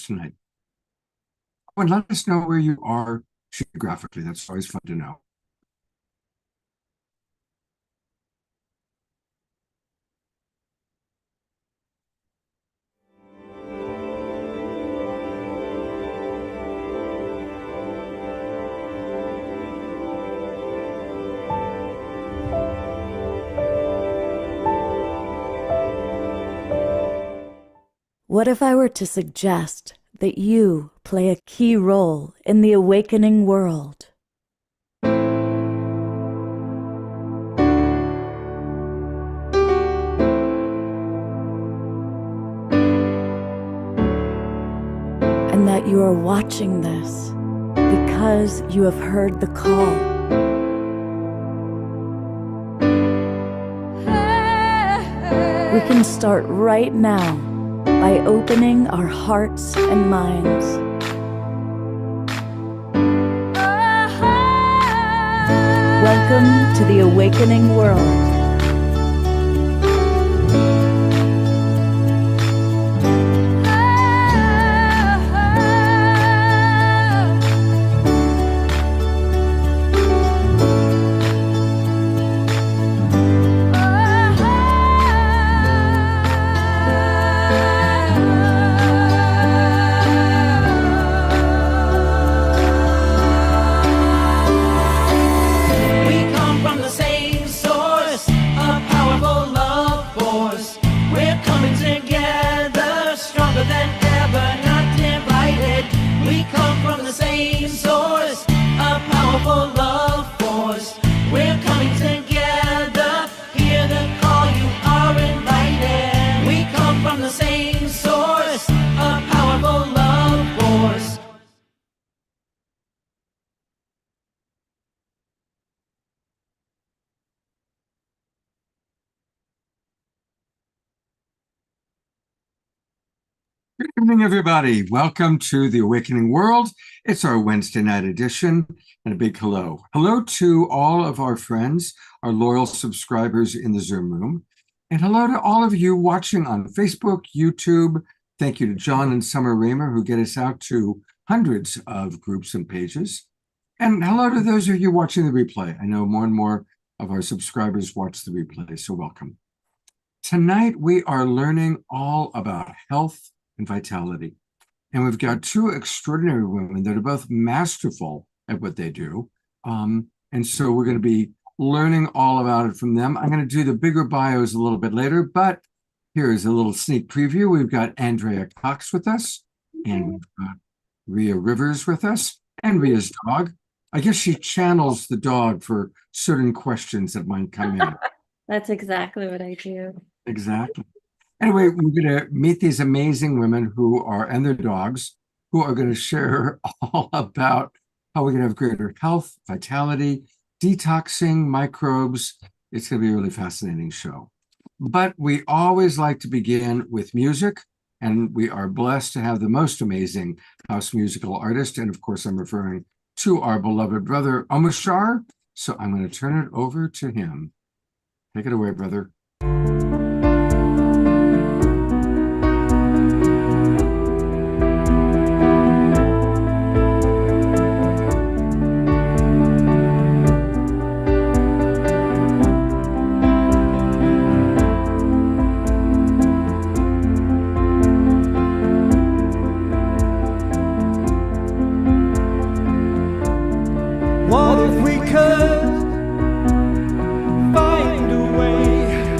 tonight. And let us know where you are geographically. That's always fun to know. What if I were to suggest that you play a key role in the awakening world? And that you are watching this because you have heard the call. We can start right now by opening our hearts and minds. Welcome to the awakening world. Good evening, everybody. Welcome to the Awakening World. It's our Wednesday night edition, and a big hello. Hello to all of our friends, our loyal subscribers in the Zoom room, and hello to all of you watching on Facebook, YouTube. Thank you to John and Summer Raymer, who get us out to hundreds of groups and pages. And hello to those of you watching the replay. I know more and more of our subscribers watch the replay, so welcome. Tonight, we are learning all about health and vitality. And we've got two extraordinary women that are both masterful at what they do. And so we're going to be learning all about it from them. I'm going to do the bigger bios a little bit later, but here is a little sneak preview. We've got Andrea Cox with us, and we've got Rhea Rivers with us, and Rhea's dog. I guess she channels the dog for certain questions that might come in. That's exactly what I do. Exactly. Anyway, we're going to meet these amazing women who are, and their dogs, who are going to share all about how we can have greater health, vitality, detoxing, microbes. It's going to be a really fascinating show. But we always like to begin with music, and we are blessed to have the most amazing house musical artist. And of course, I'm referring to our beloved brother, Omoshar. So I'm going to turn it over to him. Take it away, brother. What if we could find a way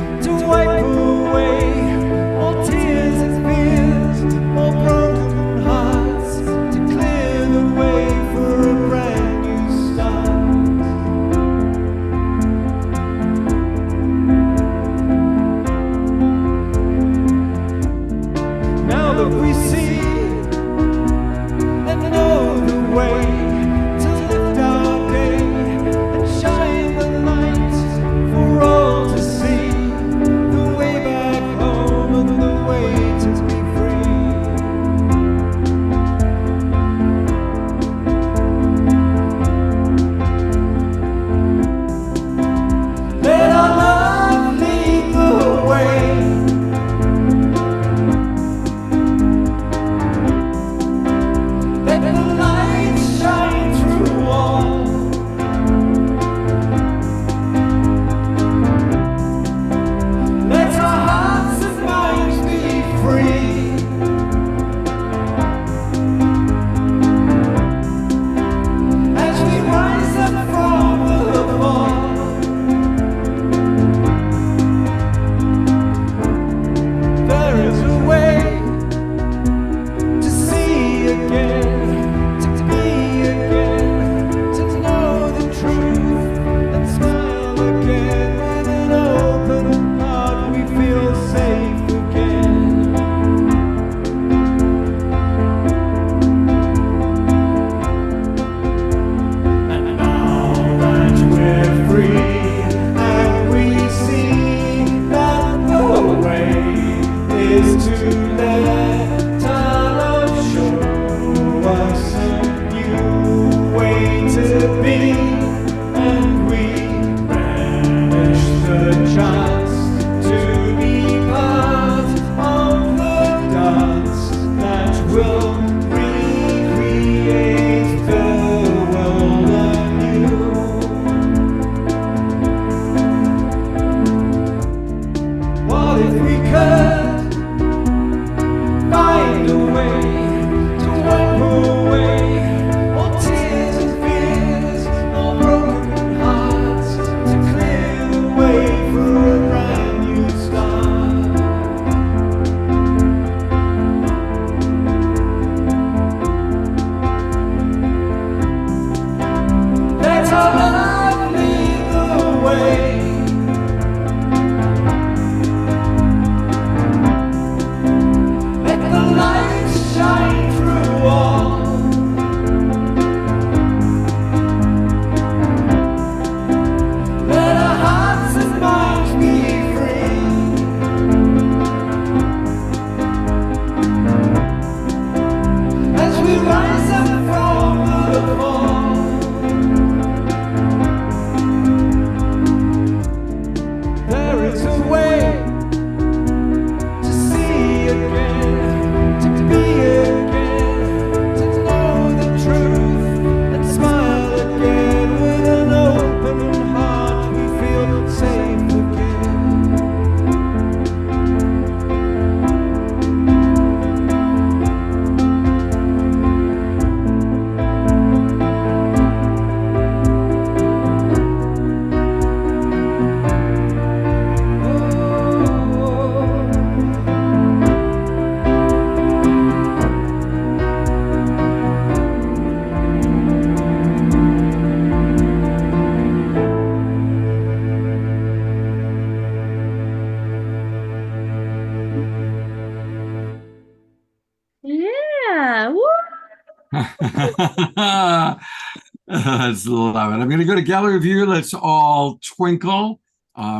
Let's love it. I'm going to go to gallery view. Let's all twinkle.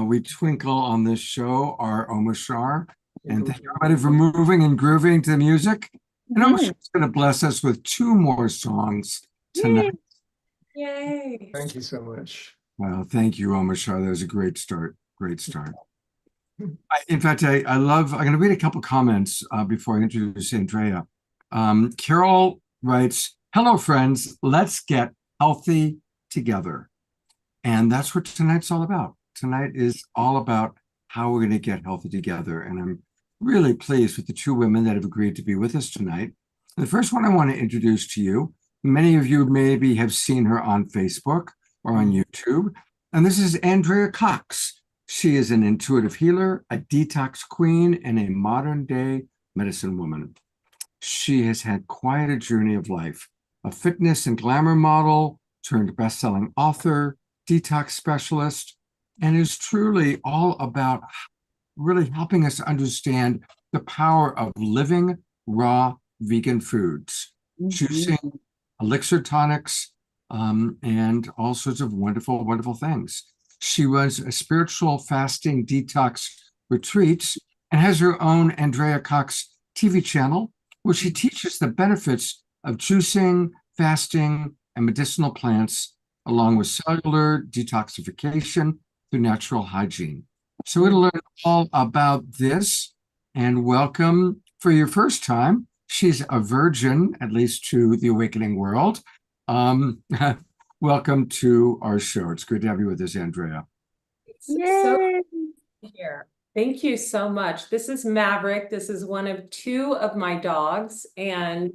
We twinkle on this show, our Omashar. And thank you everybody for moving and grooving to the music. And Mhm. Omashar's going to bless us with two more songs tonight. Yay. Thank you so much. Well, thank you, Omashar. That was a great start. Great start. In fact, I'm going to read a couple comments before I introduce Andrea. Carol writes, "Hello, friends. Let's get healthy together." And that's what tonight's all about. Tonight is all about how we're going to get healthy together. And I'm really pleased with the two women that have agreed to be with us tonight. The first one I want to introduce to you, many of you maybe have seen her on Facebook or on YouTube. And this is Andrea Cox. She is an intuitive healer, a detox queen, and a modern day medicine woman. She has had quite a journey of life, a fitness and glamour model turned best-selling author, detox specialist, and is truly all about really helping us understand the power of living raw vegan foods, juicing, elixir tonics, and all sorts of wonderful, wonderful things. She runs a spiritual fasting detox retreats and has her own Andrea Cox TV channel, where she teaches the benefits of juicing, fasting, and medicinal plants, along with cellular detoxification through natural hygiene. So we'll learn all about this, and welcome for your first time. She's a virgin, at least to the awakening world. Welcome to our show. It's good to have you with us, Andrea. Yay. Here. Thank you so much. This is Maverick. This is one of two of my dogs. And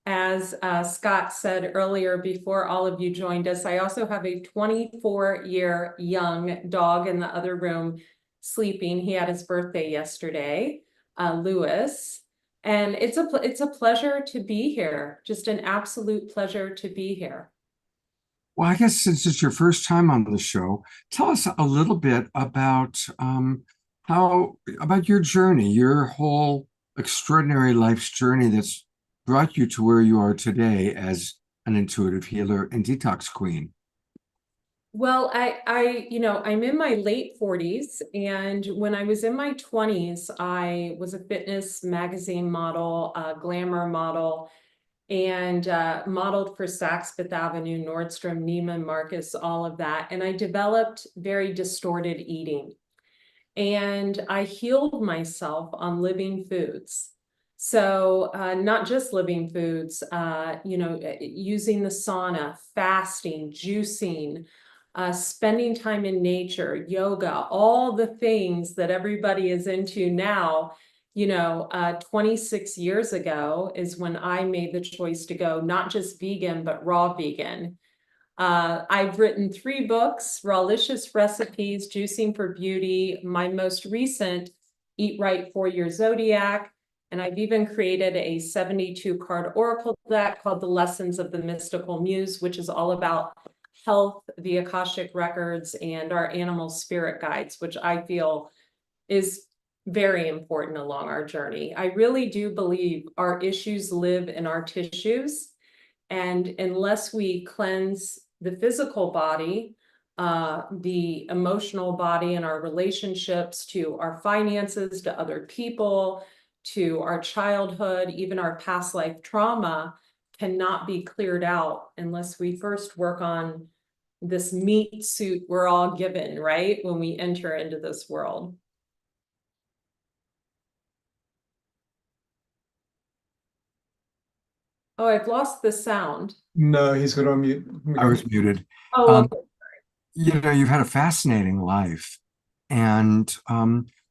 as Scott said earlier, before all of you joined us, I also have a 24-year young dog in the other room sleeping. He had his birthday yesterday, Lewis. And it's a pleasure to be here. Just an absolute pleasure to be here. Well, I guess since it's your first time on the show, tell us a little bit about about your journey, your whole extraordinary life's journey that's brought you to where you are today as an intuitive healer and detox queen. Well, I'm in my late 40s, and when I was in my 20s, I was a fitness magazine model, a glamour model, and modeled for Saks Fifth Avenue, Nordstrom, Neiman Marcus, all of that. And I developed very distorted eating. And I healed myself on living foods. So not just living foods, using the sauna, fasting, juicing, spending time in nature, yoga, all the things that everybody is into now. 26 years ago is when I made the choice to go not just vegan, but raw vegan. I've written 3 books, Rawlicious Recipes, Juicing for Beauty, my most recent, Eat Right for Your Zodiac, and I've even created a 72-card oracle deck called The Lessons of the Mystical Muse, which is all about health, the Akashic Records, and our animal spirit guides, which I feel is very important along our journey. I really do believe our issues live in our tissues, and unless we cleanse the physical body, the emotional body, and our relationships to our finances, to other people, to our childhood, even our past life trauma, cannot be cleared out unless we first work on this meat suit we're all given, right, when we enter into this world. Oh, I've lost the sound. No, he's going to unmute. I was muted. Oh, okay. You've had a fascinating life. And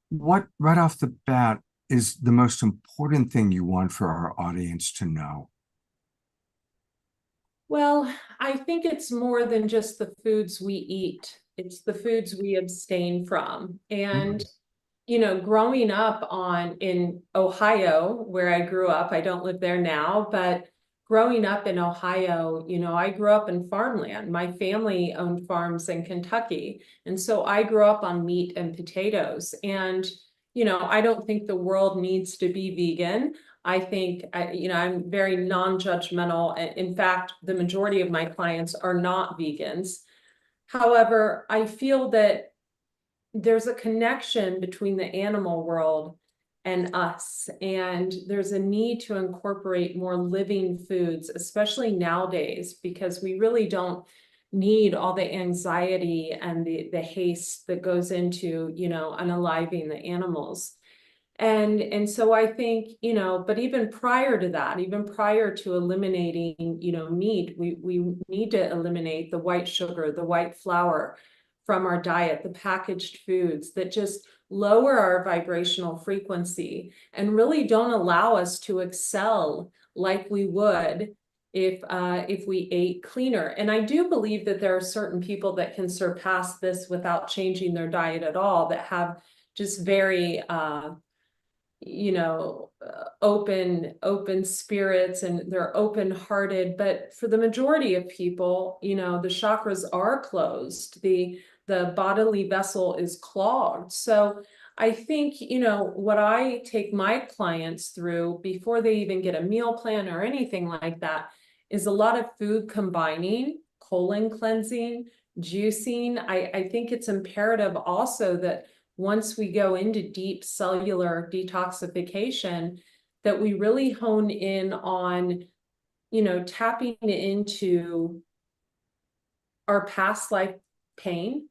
what, right off the bat, is the most important thing you want for our audience to know? Well, I think it's more than just the foods we eat. It's the foods we abstain from. And, growing up in Ohio, where I grew up, I don't live there now, but growing up in Ohio, I grew up in farmland. My family owned farms in Kentucky. And so I grew up on meat and potatoes. And, I don't think the world needs to be vegan. I think, I'm very non-judgmental. In fact, the majority of my clients are not vegans. However, I feel that there's a connection between the animal world and us, and there's a need to incorporate more living foods, especially nowadays, because we really don't need all the anxiety and the haste that goes into, unaliving the animals. And so I think, but even prior to that, even prior to eliminating, meat, we need to eliminate the white sugar, the white flour from our diet, the packaged foods that just lower our vibrational frequency and really don't allow us to excel like we would if we ate cleaner. And I do believe that there are certain people that can surpass this without changing their diet at all, that have just very open spirits, and they're open-hearted. But for the majority of people, the chakras are closed, the bodily vessel is clogged. So I think, what I take my clients through before they even get a meal plan or anything like that is a lot of food combining, colon cleansing, juicing. I think it's imperative also that once we go into deep cellular detoxification, that we really hone in on, tapping into our past life pain,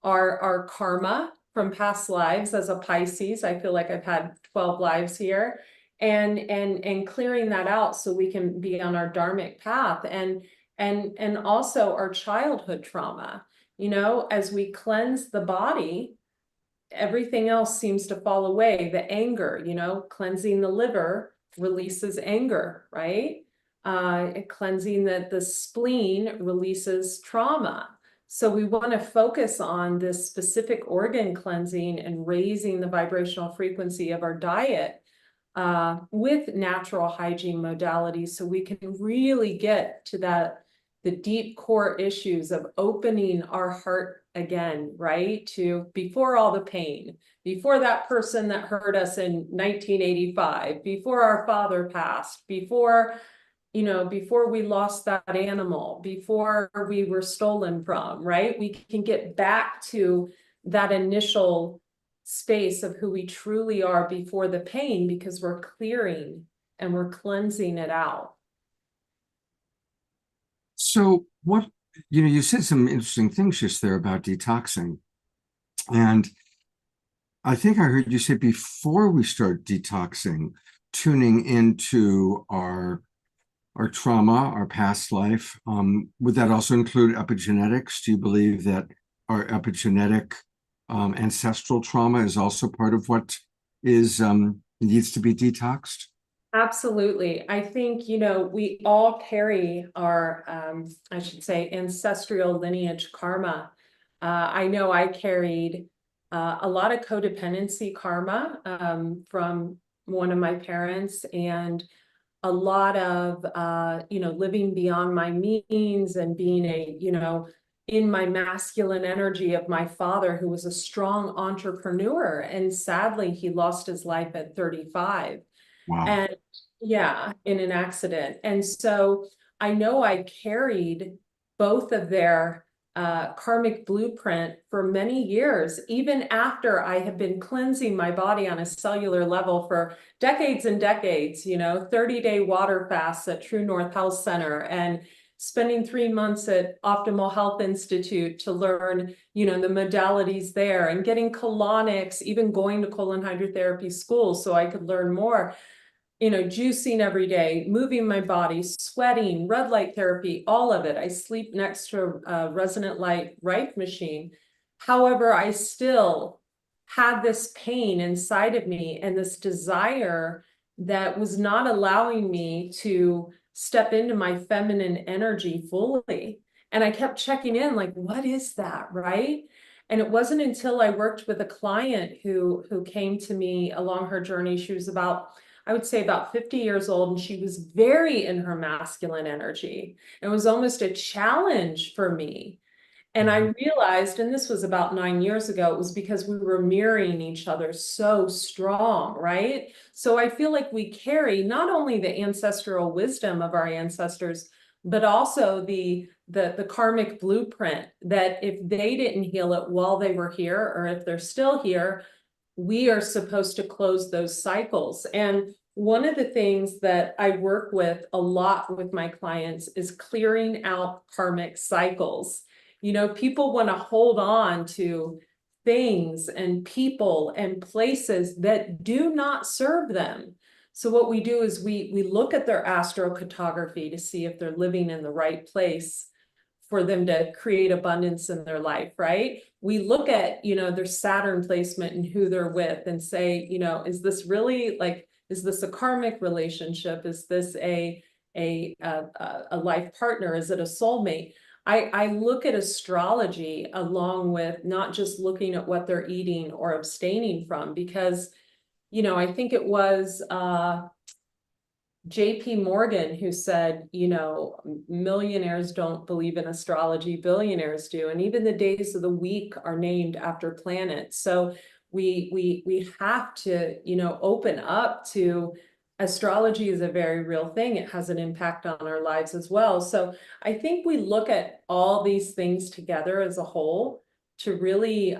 our karma from past lives. As a Pisces, I feel like I've had 12 lives here, and clearing that out so we can be on our dharmic path, and also our childhood trauma. As we cleanse the body, everything else seems to fall away. The anger, cleansing the liver releases anger, right? Cleansing the spleen releases trauma. So we want to focus on this specific organ cleansing and raising the vibrational frequency of our diet with natural hygiene modalities, so we can really get to the deep core issues of opening our heart again, right? To before all the pain, before that person that hurt us in 1985, before our father passed, before we lost that animal, before we were stolen from, right? We can get back to that initial space of who we truly are before the pain, because we're clearing and we're cleansing it out. So you said some interesting things just there about detoxing. And I think I heard you say before we start detoxing, tuning into our trauma, our past life. Would that also include epigenetics? Do you believe that our epigenetic ancestral trauma is also part of what needs to be detoxed? Absolutely. I think, we all carry our, I should say, ancestral lineage karma. I know I carried a lot of codependency karma from one of my parents, and a lot of, living beyond my means, and being in my masculine energy of my father, who was a strong entrepreneur. And sadly, he lost his life at 35. Wow. And yeah, in an accident. And so I know I carried both of their karmic blueprint for many years, even after I had been cleansing my body on a cellular level for decades and decades, 30-day water fasts at True North Health Center, and spending 3 months at Optimal Health Institute to learn, the modalities there, and getting colonics, even going to colon hydrotherapy school so I could learn more. Juicing every day, moving my body, sweating, red light therapy, all of it. I sleep next to a resonant light Rife machine. However, I still had this pain inside of me and this desire that was not allowing me to step into my feminine energy fully. And I kept checking in, like, what is that, right? And it wasn't until I worked with a client who came to me along her journey. She was I would say about 50 years old, and she was very in her masculine energy. It was almost a challenge for me. And I realized, and this was about 9 years ago, it was because we were mirroring each other so strong, right? So I feel like we carry not only the ancestral wisdom of our ancestors, but also the karmic blueprint that if they didn't heal it while they were here, or if they're still here, we are supposed to close those cycles. And one of the things that I work with a lot with my clients is clearing out karmic cycles. You know, people want to hold on to things and people and places that do not serve them. So what we do is we look at their astrocartography to see if they're living in the right place for them to create abundance in their life, right? We look at, you know, their Saturn placement and who they're with and say, you know, is this really like, is this a karmic relationship? Is this a life partner? Is it a soulmate? I look at astrology along with not just looking at what they're eating or abstaining from, because, you know, I think it was JP Morgan who said, you know, millionaires don't believe in astrology, billionaires do. And even the days of the week are named after planets. So we have to, you know, open up to astrology is a very real thing. It has an impact on our lives as well. So I think we look at all these things together as a whole to really,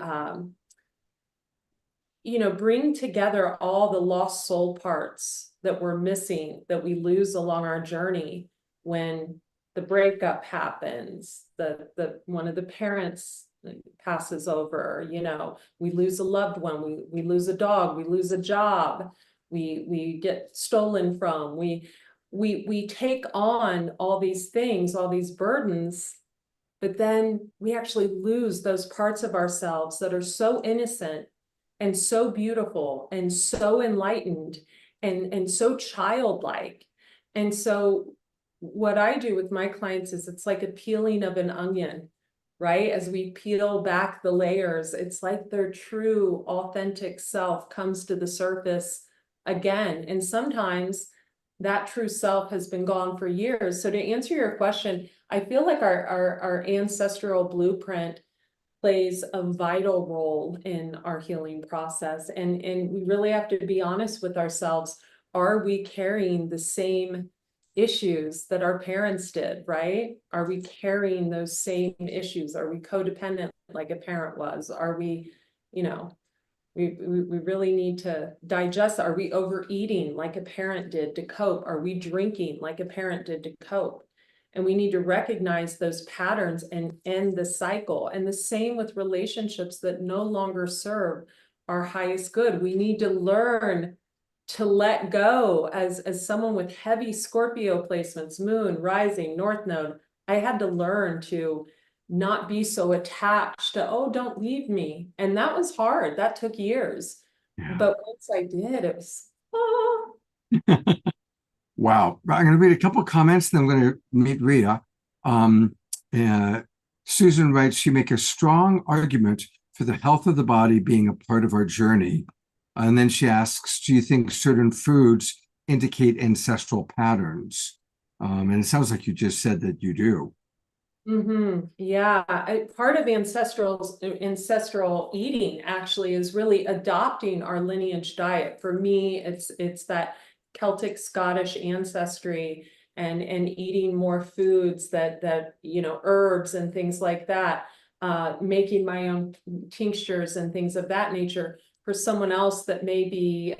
you know, bring together all the lost soul parts that we're missing, that we lose along our journey when the breakup happens, the one of the parents passes over, you know, we lose a loved one, we lose a dog, we lose a job, we get stolen from, we take on all these things, all these burdens, but then we actually lose those parts of ourselves that are so innocent and so beautiful and so enlightened and so childlike. And so what I do with my clients is it's like a peeling of an onion, right? As we peel back the layers, it's like their true authentic self comes to the surface again. And sometimes that true self has been gone for years. So to answer your question, I feel like our ancestral blueprint plays a vital role in our healing process. And we really have to be honest with ourselves. Are we carrying the same issues that our parents did, right? Are we carrying those same issues? Are we codependent like a parent was? Are we, you know, we really need to digest. Are we overeating like a parent did to cope? Are we drinking like a parent did to cope? And we need to recognize those patterns and end the cycle. And the same with relationships that no longer serve our highest good. We need to learn to let go. As someone with heavy Scorpio placements, moon, rising, north node, I had to learn to not be so attached to, oh, don't leave me. And that was hard. That took years. Yeah. But once I did, it was, oh. Wow. I'm going to read a couple of comments, then I'm going to meet Rita. Susan writes, you make a strong argument for the health of the body being a part of our journey. And then she asks, do you think certain foods indicate ancestral patterns? And it sounds like you just said that you do. Yeah, part of ancestral eating actually is really adopting our lineage diet. For me, it's that Celtic Scottish ancestry and eating more foods that you know, herbs and things like that, making my own tinctures and things of that nature. For someone else that may be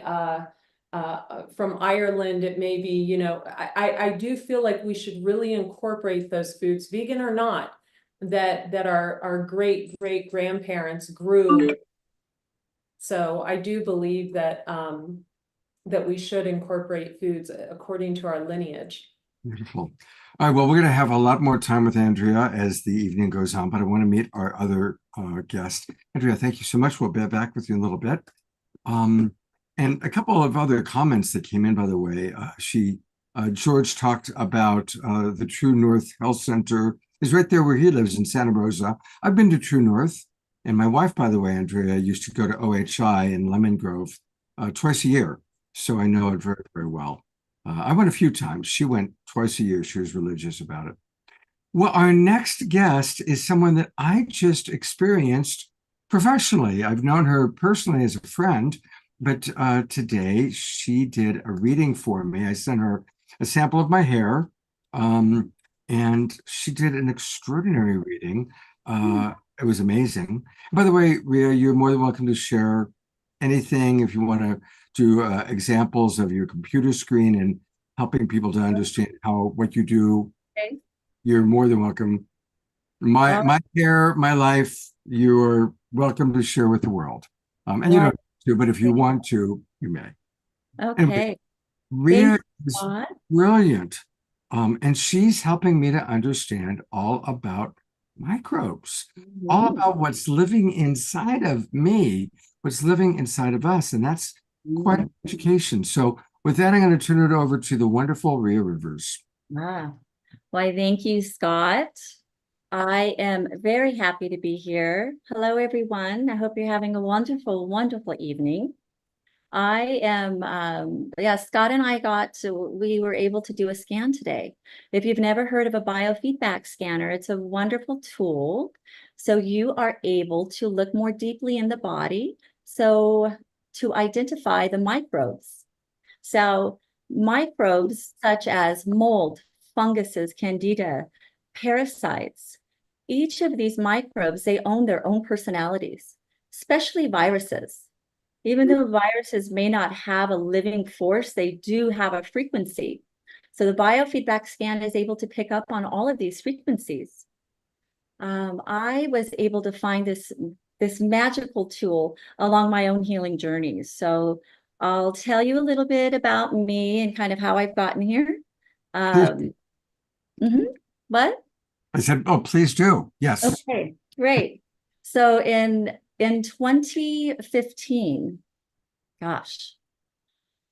from Ireland, it may be, you know, I do feel like we should really incorporate those foods, vegan or not, that our great grandparents grew. So I do believe that that we should incorporate foods according to our lineage. Beautiful. All right, well, we're going to have a lot more time with Andrea as the evening goes on, but I want to meet our other guest. Andrea, thank you so much. We'll be back with you in a little bit. And a couple of other comments that came in, by the way. George talked about the True North Health Center is right there where he lives in Santa Rosa. I've been to True North, and my wife, by the way, Andrea, used to go to OHI in Lemon Grove twice a year. So I know it very, very well. I went a few times. She went twice a year. She was religious about it. Well, our next guest is someone that I just experienced professionally. I've known her personally as a friend, but today she did a reading for me. I sent her a sample of my hair, um, and she did an extraordinary reading. It was amazing. By the way, Ria, you're more than welcome to share anything if you want to do examples of your computer screen and helping people to understand how what you do. Okay. You're more than welcome. Well, My care, my life, you're welcome to share with the world. And you well, don't have to, but if you want to, you may. Anyway, okay. Ria Thanks, is Scott. brilliant. And she's helping me to understand all about microbes, all about what's living inside of me, what's living inside of us. And that's quite an education. So with that, I'm going to turn it over to the wonderful Ria Rivers. Ah, why, thank you, Scott. I am very happy to be here. Hello, everyone. I hope you're having a wonderful, wonderful evening. I am, yeah, Scott and I we were able to do a scan today. If you've never heard of a biofeedback scanner, it's a wonderful tool. So you are able to look more deeply in the body. So to identify the microbes. So microbes such as mold, funguses, candida, parasites, each of these microbes, they own their own personalities, especially viruses. Even though viruses may not have a living force, they do have a frequency. So the biofeedback scan is able to pick up on all of these frequencies. I was able to find this magical tool along my own healing journeys. So I'll tell you a little bit about me and kind of how I've gotten here. Please- Mhm. What? I said, oh, please do. Yes. Okay, great. So in 2015, gosh,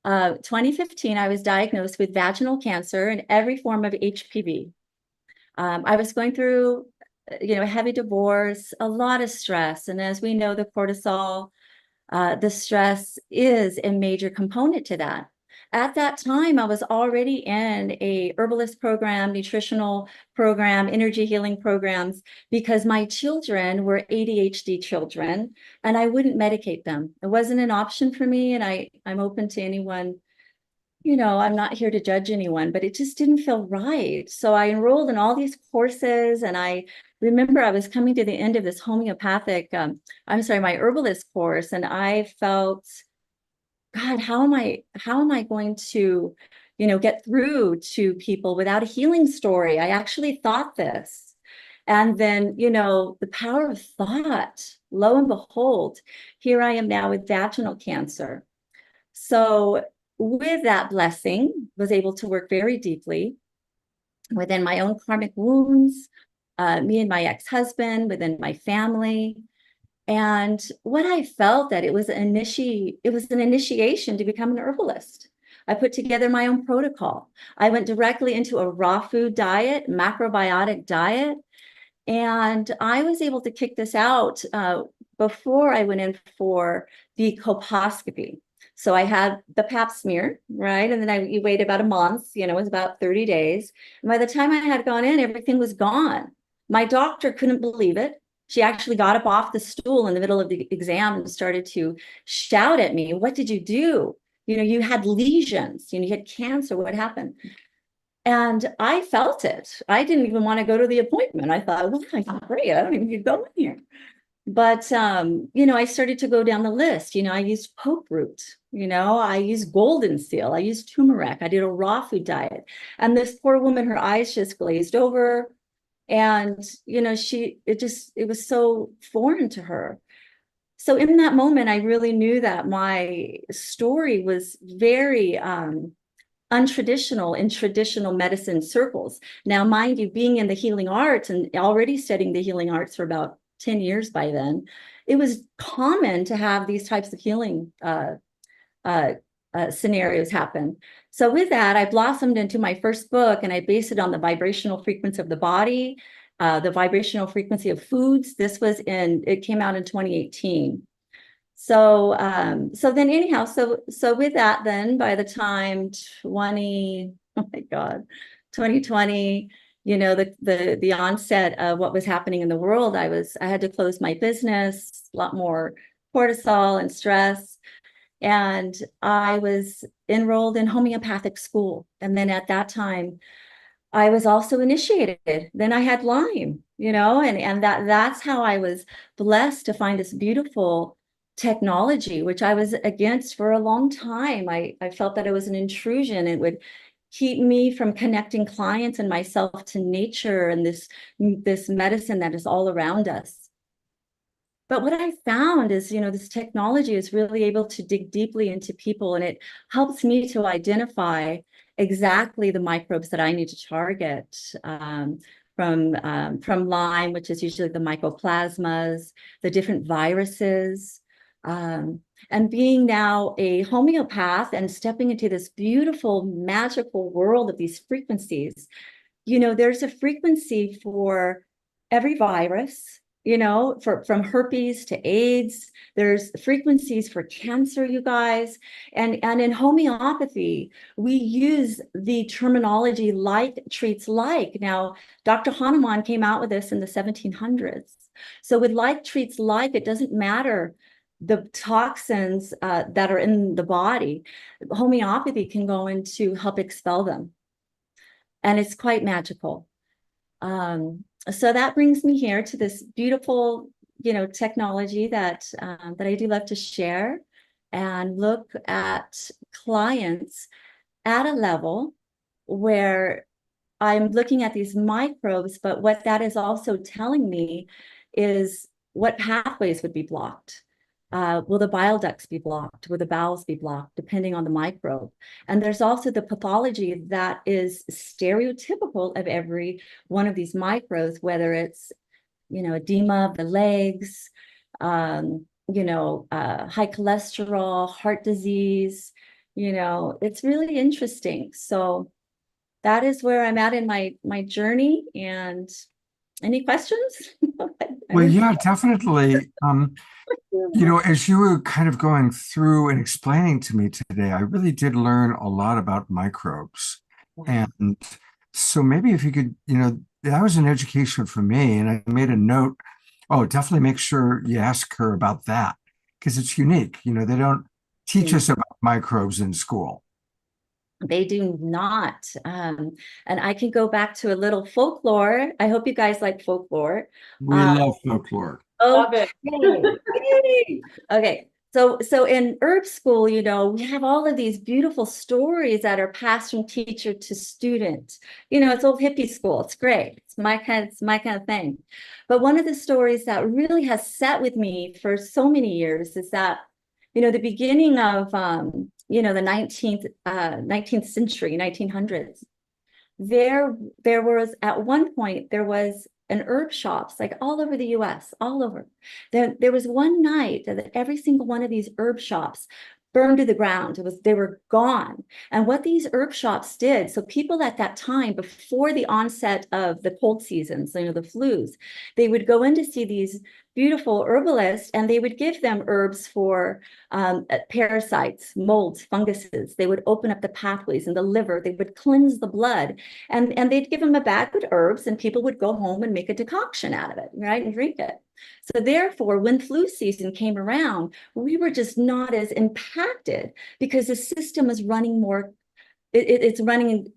2015, I was diagnosed with vaginal cancer and every form of HPV. I was going through, a heavy divorce, a lot of stress. And as we know, the cortisol, the stress is a major component to that. At that time, I was already in a herbalist program, nutritional program, energy healing programs, because my children were ADHD children and I wouldn't medicate them. It wasn't an option for me. And I'm open to anyone, I'm not here to judge anyone, but it just didn't feel right. So I enrolled in all these courses and I remember I was coming to the end of this homeopathic, my herbalist course, and I felt, God, how am I going to, get through to people without a healing story? I actually thought this. And then, the power of thought, lo and behold, here I am now with vaginal cancer. So with that blessing, was able to work very deeply within my own karmic wounds, me and my ex-husband, within my family. And what I felt that it was an initiation to become an herbalist. I put together my own protocol. I went directly into a raw food diet, macrobiotic diet, and I was able to kick this out before I went in for the colposcopy. So I had the pap smear, right? And then you wait about a month, it was about 30 days. And by the time I had gone in, everything was gone. My doctor couldn't believe it. She actually got up off the stool in the middle of the exam and started to shout at me, "What did you do? You had lesions, you had cancer, what happened?" And I felt it. I didn't even want to go to the appointment. I thought, well, I'm great. I don't even need to go in here. But, I started to go down the list. I used poke root, I used golden seal, I used turmeric, I did a raw food diet. And this poor woman, her eyes just glazed over. And, it was so foreign to her. So in that moment, I really knew that my story was very, untraditional in traditional medicine circles. Now, mind you, being in the healing arts and already studying the healing arts for about 10 years by then, it was common to have these types of healing scenarios happen. So with that, I blossomed into my first book and I based it on the vibrational frequency of the body, the vibrational frequency of foods. It came out in 2018. So then anyhow, so with that, then by the time 2020, the onset of what was happening in the world, I had to close my business, a lot more cortisol and stress. And I was enrolled in homeopathic school. And then at that time, I was also initiated. Then I had Lyme, and that's how I was blessed to find this beautiful technology, which I was against for a long time. I felt that it was an intrusion. It would keep me from connecting clients and myself to nature and this medicine that is all around us. But what I found is, this technology is really able to dig deeply into people, and it helps me to identify exactly the microbes that I need to target, from Lyme, which is usually the mycoplasmas, the different viruses. And being now a homeopath and stepping into this beautiful, magical world of these frequencies, there's a frequency for every virus, from herpes to AIDS. There's frequencies for cancer, you guys. And in homeopathy, we use the terminology like treats like. Now, Dr. Hahnemann came out with this in the 1700s. So with like treats like, it doesn't matter the toxins that are in the body. Homeopathy can go in to help expel them. And it's quite magical. So that brings me here to this beautiful, technology that I do love to share and look at clients at a level where I'm looking at these microbes, but what that is also telling me is what pathways would be blocked. Will the bile ducts be blocked? Will the bowels be blocked, depending on the microbe? And there's also the pathology that is stereotypical of every one of these microbes, whether it's, edema of the legs, high cholesterol, heart disease. It's really interesting. So that is where I'm at in my journey. And any questions? Well, yeah, definitely. As you were kind of going through and explaining to me today, I really did learn a lot about microbes. And so maybe if you could, that was an education for me. And I made a note, definitely make sure you ask her about that because it's unique. They don't teach us about microbes in school. They do not. And I can go back to a little folklore. I hope you guys like folklore. We love folklore. Love it. Okay. So in herb school, we have all of these beautiful stories that are passed from teacher to student. It's old hippie school. It's great. It's my kind of thing. But one of the stories that really has sat with me for so many years is that, the beginning of the 19th century, 1900s, there was at one point there was an herb shops like all over the US, all over. There was one night that every single one of these herb shops burned to the ground. They were gone. And what these herb shops did, so people at that time, before the onset of the cold seasons, the flus, they would go in to see these beautiful herbalists and they would give them herbs for parasites, molds, funguses. They would open up the pathways in the liver. They would cleanse the blood and they'd give them a bag of herbs and people would go home and make a decoction out of it, right? And drink it. So therefore, when flu season came around, we were just not as impacted because the system is running more, it's running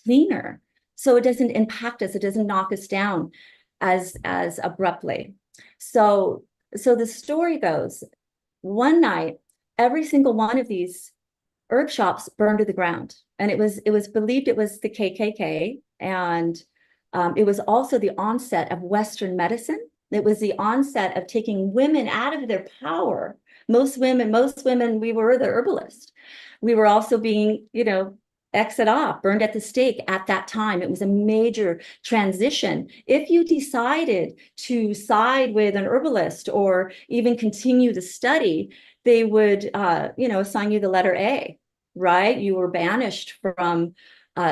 cleaner. So it doesn't impact us. It doesn't knock us down as abruptly. So the story goes, one night, every single one of these herb shops burned to the ground. And it was believed it was the KKK. And it was also the onset of Western medicine. It was the onset of taking women out of their power. Most women, we were the herbalist. We were also being, exit off, burned at the stake at that time. It was a major transition. If you decided to side with an herbalist or even continue the study, they would, assign you the letter A, right? You were banished from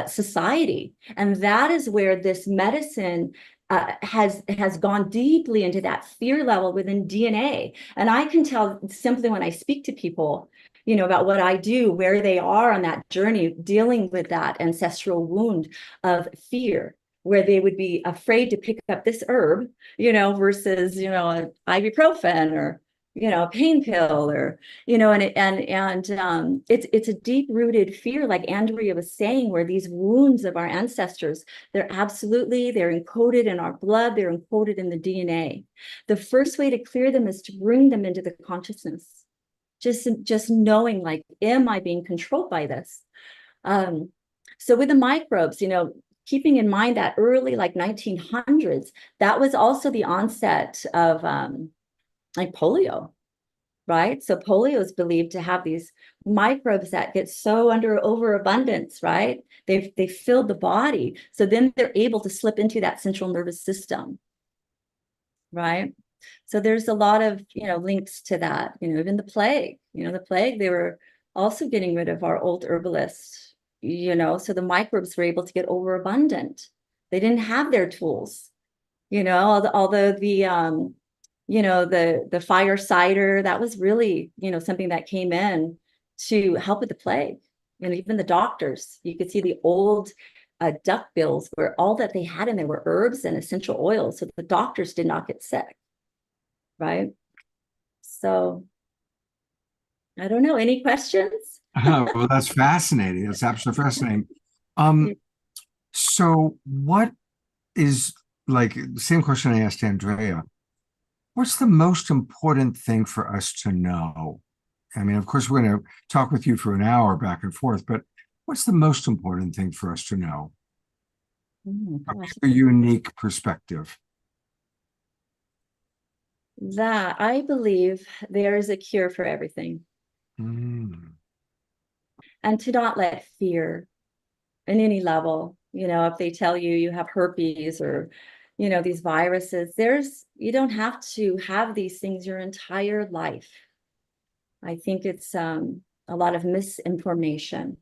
society. And that is where this medicine has gone deeply into that fear level within DNA. And I can tell simply when I speak to people, about what I do, where they are on that journey, dealing with that ancestral wound of fear, where they would be afraid to pick up this herb, versus, an ibuprofen or, a pain pill or, it's a deep rooted fear, like Andrea was saying, where these wounds of our ancestors, they're encoded in our blood, they're encoded in the DNA. The first way to clear them is to bring them into the consciousness. Just knowing, like, am I being controlled by this? So with the microbes, keeping in mind that early, like 1900s, that was also the onset of like polio, right? So polio is believed to have these microbes that get so under overabundance, right? They've filled the body. So then they're able to slip into that central nervous system, right? So there's a lot of, links to that, even the plague, they were also getting rid of our old herbalists, so the microbes were able to get overabundant. They didn't have their tools, although the fire cider, that was really, something that came in to help with the plague. Even the doctors, you could see the old duck bills where all that they had in there were herbs and essential oils. So the doctors did not get sick. Right. So I don't know. Any questions? Well, that's fascinating. That's absolutely fascinating. So what is, like, the same question I asked Andrea, what's the most important thing for us to know? I mean, of course, we're going to talk with you for an hour back and forth, but what's the most important thing for us to know from your unique perspective? That I believe there is a cure for everything. And to not let fear in any level, if they tell you you have herpes or, these viruses, you don't have to have these things your entire life. I think it's a lot of misinformation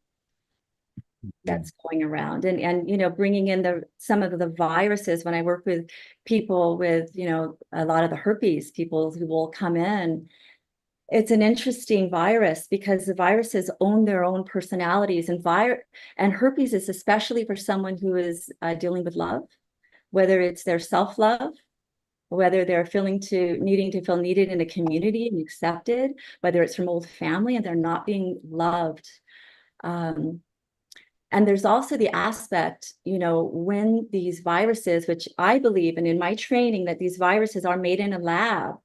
that's going around, and bringing in some of the viruses. When I work with people with, a lot of the herpes people who will come in, it's an interesting virus because the viruses own their own personalities, and herpes is especially for someone who is dealing with love, whether it's their self-love, whether they're needing to feel needed in a community and accepted, whether it's from old family and they're not being loved. And there's also the aspect, when these viruses, which I believe, and in my training, that these viruses are made in a lab,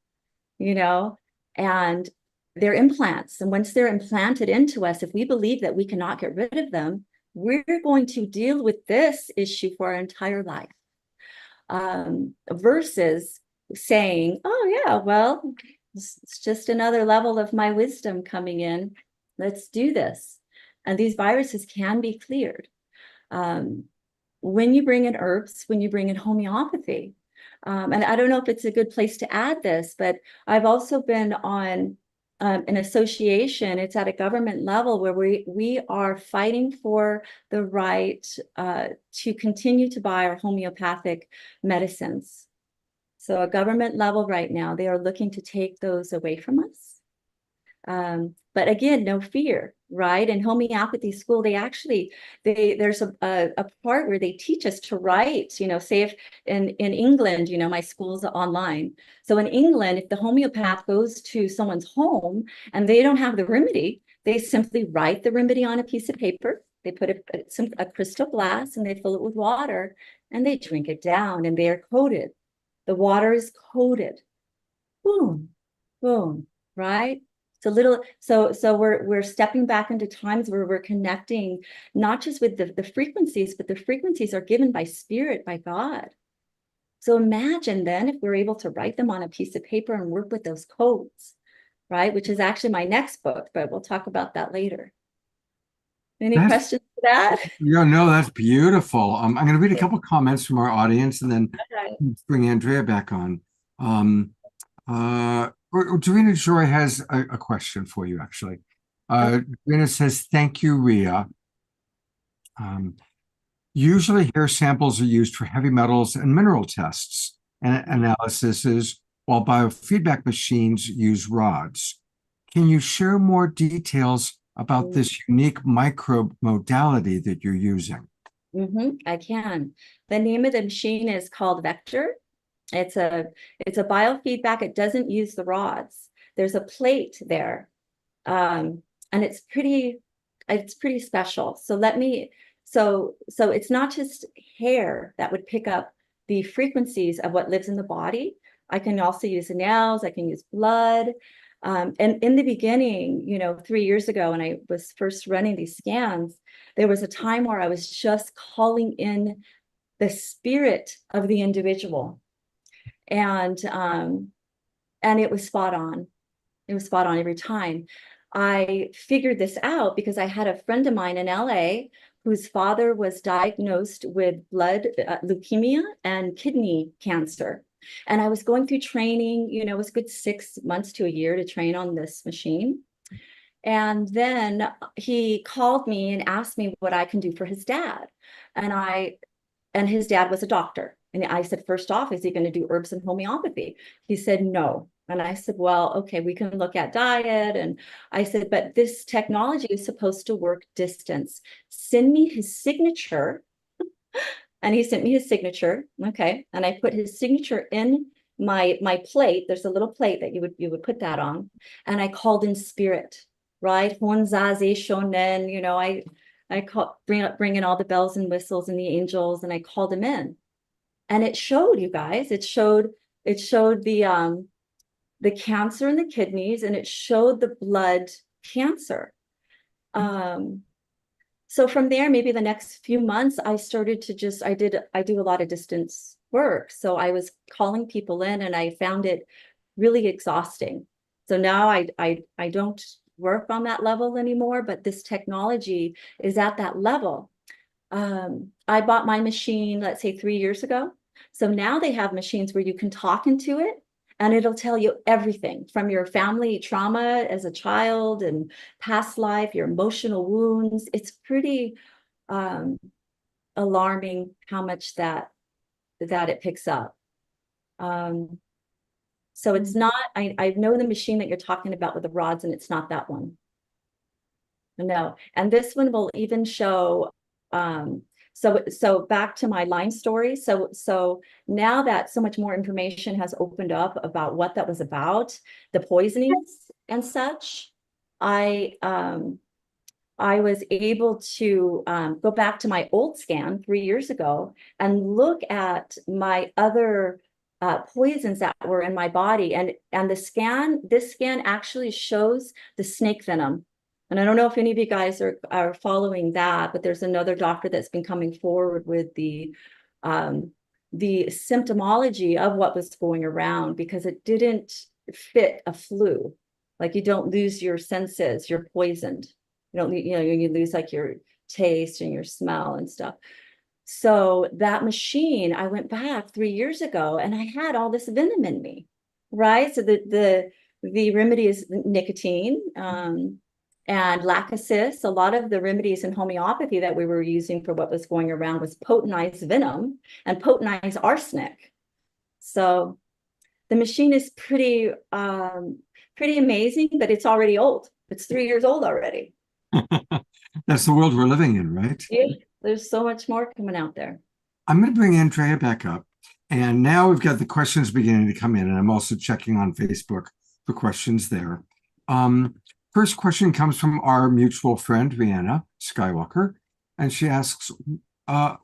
and they're implants. And once they're implanted into us, if we believe that we cannot get rid of them, we're going to deal with this issue for our entire life. Versus saying, oh yeah, well, it's just another level of my wisdom coming in. Let's do this. And these viruses can be cleared. When you bring in herbs, when you bring in homeopathy, and I don't know if it's a good place to add this, but I've also been on an association. It's at a government level where we are fighting for the right to continue to buy our homeopathic medicines. So a government level right now, they are looking to take those away from us. But again, no fear, right? In homeopathy school, there's a part where they teach us to write, say if in England, my school's online. So in England, if the homeopath goes to someone's home and they don't have the remedy, they simply write the remedy on a piece of paper. They put a crystal glass and they fill it with water and they drink it down, and they are coated. The water is coated. Boom, boom, right? So we're stepping back into times where we're connecting not just with the frequencies, but the frequencies are given by spirit, by God. So imagine then if we're able to write them on a piece of paper and work with those codes, right? Which is actually my next book, but we'll talk about that later. Any questions for that? Yeah, no, that's beautiful. I'm going to read a couple of comments from our audience and then bring Andrea back on. Dorina Joy has a question for you, actually. Dorina says, thank you, Ria. Usually hair samples are used for heavy metals and mineral tests and analyses, while biofeedback machines use rods. Can you share more details about this unique microbe modality that you're using? I can. The name of the machine is called Vector. It's a biofeedback. It doesn't use the rods. There's a plate there. And it's pretty special. So it's not just hair that would pick up the frequencies of what lives in the body. I can also use nails, I can use blood. And in the beginning, 3 years ago, when I was first running these scans, there was a time where I was just calling in the spirit of the individual. And it was spot on. It was spot on every time. I figured this out because I had a friend of mine in LA whose father was diagnosed with blood leukemia and kidney cancer. And I was going through training, it was a good 6 months to a year to train on this machine. And then he called me and asked me what I can do for his dad. And his dad was a doctor. And I said, first off, is he going to do herbs and homeopathy? He said, no. And I said, well, okay, we can look at diet. And I said, but this technology is supposed to work distance. Send me his signature. And he sent me his signature. Okay. And I put his signature in my plate. There's a little plate that you would put that on. And I called in spirit, right? Honzaze shonen, I bring in all the bells and whistles and the angels, and I called him in. And it showed, you guys, it showed the cancer in the kidneys, and it showed the blood cancer. So from there, maybe the next few months, I started to I do a lot of distance work. So I was calling people in, and I found it really exhausting. So now I don't work on that level anymore, but this technology is at that level. I bought my machine, let's say 3 years ago. So now they have machines where you can talk into it, and it'll tell you everything from your family trauma as a child and past life, your emotional wounds. It's pretty alarming how much that it picks up. So it's not, I know the machine that you're talking about with the rods, and it's not that one. No, and this one will even show, so back to my Lyme story. So now that so much more information has opened up about what that was about, the poisonings and such, I was able to go back to my old scan 3 years ago and look at my other poisons that were in my body, and this scan actually shows the snake venom. And I don't know if any of you guys are following that, but there's another doctor that's been coming forward with the symptomology of what was going around, because it didn't fit a flu. Like, you don't lose your senses, you're poisoned. You don't, you lose like your taste and your smell and stuff. So that machine, I went back 3 years ago, and I had all this venom in me, right? So the remedy is nicotine, and lachesis. A lot of the remedies in homeopathy that we were using for what was going around was potentized venom and potentized arsenic. So the machine is pretty amazing, but it's already old. It's 3 years old already. That's the world we're living in, right? Yeah, there's so much more coming out there. I'm going to bring Andrea back up. And now we've got the questions beginning to come in. And I'm also checking on Facebook for questions there. First question comes from our mutual friend, Rihanna Skywalker. And she asks,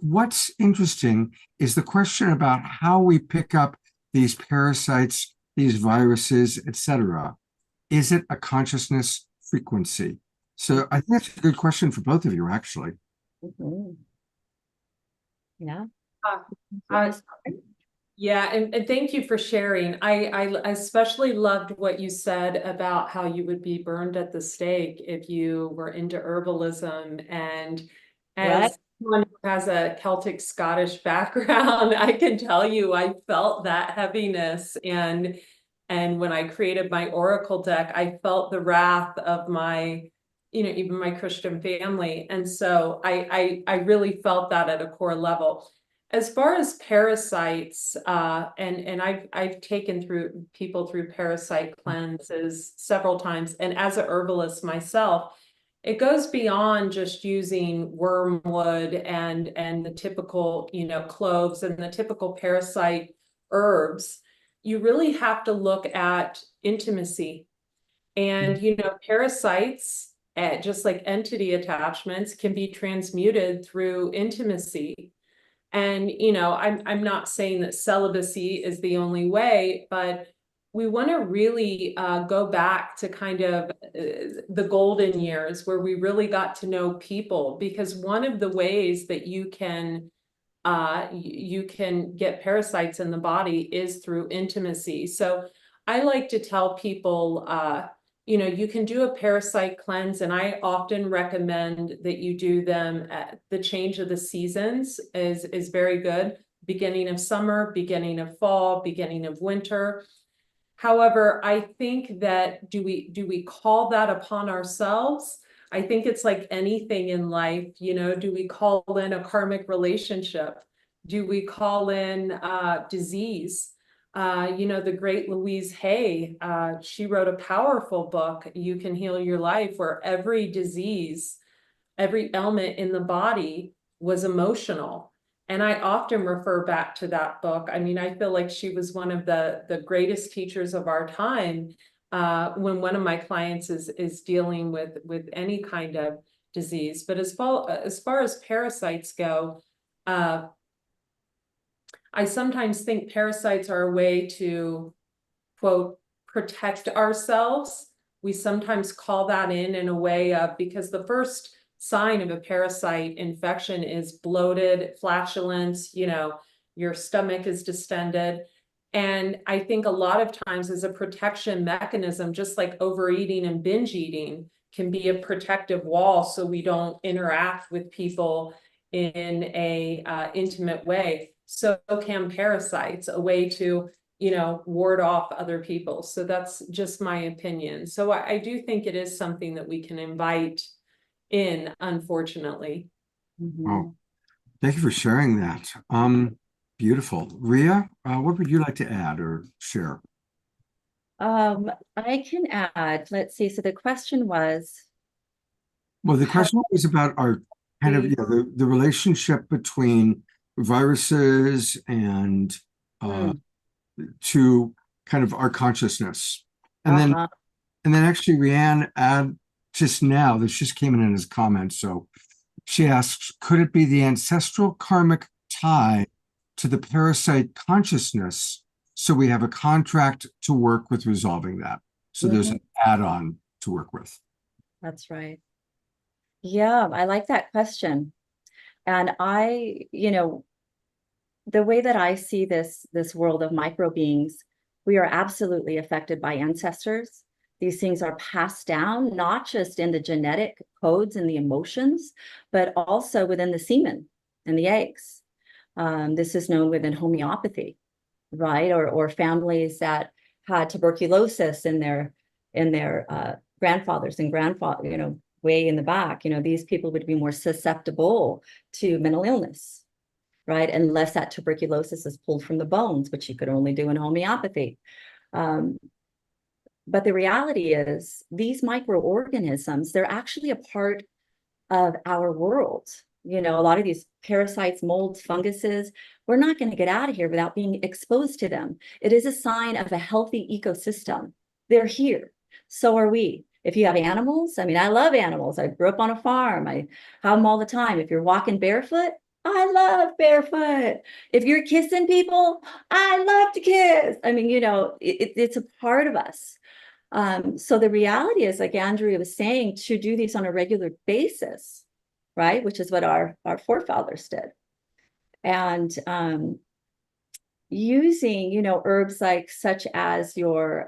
what's interesting is the question about how we pick up these parasites, these viruses, etc. Is it a consciousness frequency? So I think that's a good question for both of you, actually. Yeah. Yeah, and thank you for sharing. I especially loved what you said about how you would be burned at the stake if you were into herbalism. And as someone who has a Celtic Scottish background, I can tell you I felt that heaviness. And when I created my Oracle deck, I felt the wrath of my, even my Christian family. And so I really felt that at a core level. As far as parasites, and I've taken people through parasite cleanses several times, and as a herbalist myself, it goes beyond just using wormwood and the typical, you know, cloves and the typical parasite herbs. You really have to look at intimacy. And, you know, parasites, just like entity attachments, can be transmuted through intimacy. And, you know, I'm not saying that celibacy is the only way, but we want to really go back to kind of the golden years where we really got to know people, because one of the ways that you can get parasites in the body is through intimacy. So I like to tell people, you know, you can do a parasite cleanse, and I often recommend that you do them at the change of the seasons is very good. Beginning of summer, beginning of fall, beginning of winter. However, I think that do we call that upon ourselves? I think it's like anything in life, you know, do we call in a karmic relationship? Do we call in disease? You know, the great Louise Hay, she wrote a powerful book, You Can Heal Your Life, where every disease, every ailment in the body was emotional. And I often refer back to that book. I mean, I feel like she was one of the greatest teachers of our time when one of my clients is dealing with any kind of disease. But as far as parasites go, I sometimes think parasites are a way to, quote, protect ourselves. We sometimes call that in a way of, because the first sign of a parasite infection is bloated, flatulence, you know, your stomach is distended. And I think a lot of times as a protection mechanism, just like overeating and binge eating can be a protective wall so we don't interact with people in a intimate way. So can parasites, a way to, you know, ward off other people. So that's just my opinion. So I do think it is something that we can invite in, unfortunately. Oh, thank you for sharing that. Beautiful. Ria, what would you like to add or share? I can add, let's see, so the question was, Well, the question was about our kind of, you know, the relationship between viruses and to kind of our consciousness. And then actually Rianne add just now, this just came in as comments. So she asks, could it be the ancestral karmic tie to the parasite consciousness? So we have a contract to work with resolving that. So there's an add-on to work with. That's right. Yeah, I like that question. And you know, the way that I see this world of micro beings, we are absolutely affected by ancestors. These things are passed down, not just in the genetic codes and the emotions, but also within the semen and the eggs. This is known within homeopathy, right? Or families that had tuberculosis in their grandfathers and grandfather, you know, way in the back. You know, these people would be more susceptible to mental illness, right? Unless that tuberculosis is pulled from the bones, which you could only do in homeopathy. But the reality is these microorganisms, they're actually a part of our world. You know, a lot of these parasites, molds, funguses, we're not going to get out of here without being exposed to them. It is a sign of a healthy ecosystem. They're here. So are we. If you have animals, I mean, I love animals. I grew up on a farm. I have them all the time. If you're walking barefoot, I love barefoot. If you're kissing people, I love to kiss. I mean, you know, it's a part of us. So the reality is, like Andrea was saying, to do these on a regular basis, right? Which is what our forefathers did. And using, you know, herbs such as your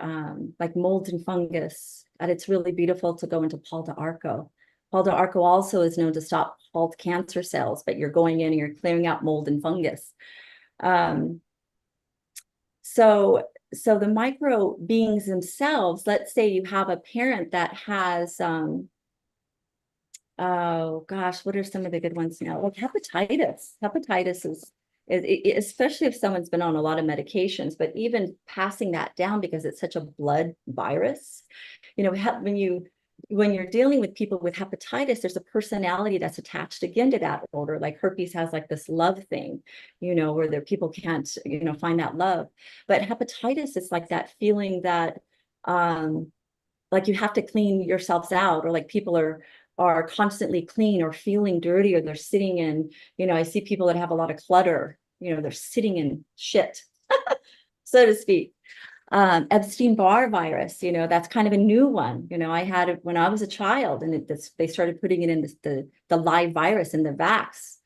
like mold and fungus, and it's really beautiful to go into Palo d'Arco. Palo d'Arco also is known to stop halt cancer cells, but you're going in and you're clearing out mold and fungus. So the micro beings themselves, let's say you have a parent that has, oh gosh, what are some of the good ones now? Like hepatitis. Hepatitis is especially if someone's been on a lot of medications, but even passing that down because it's such a blood virus. You know, when you when you're dealing with people with hepatitis, there's a personality that's attached again to that order. Like herpes has like this love thing, where there people can't, find that love. But hepatitis is like that feeling that like you have to clean yourselves out, or like people are constantly clean or feeling dirty, or they're sitting in, I see people that have a lot of clutter, they're sitting in shit, so to speak. Epstein-Barr virus, that's kind of a new one. I had it when I was a child, and they started putting it in the live virus in the vax,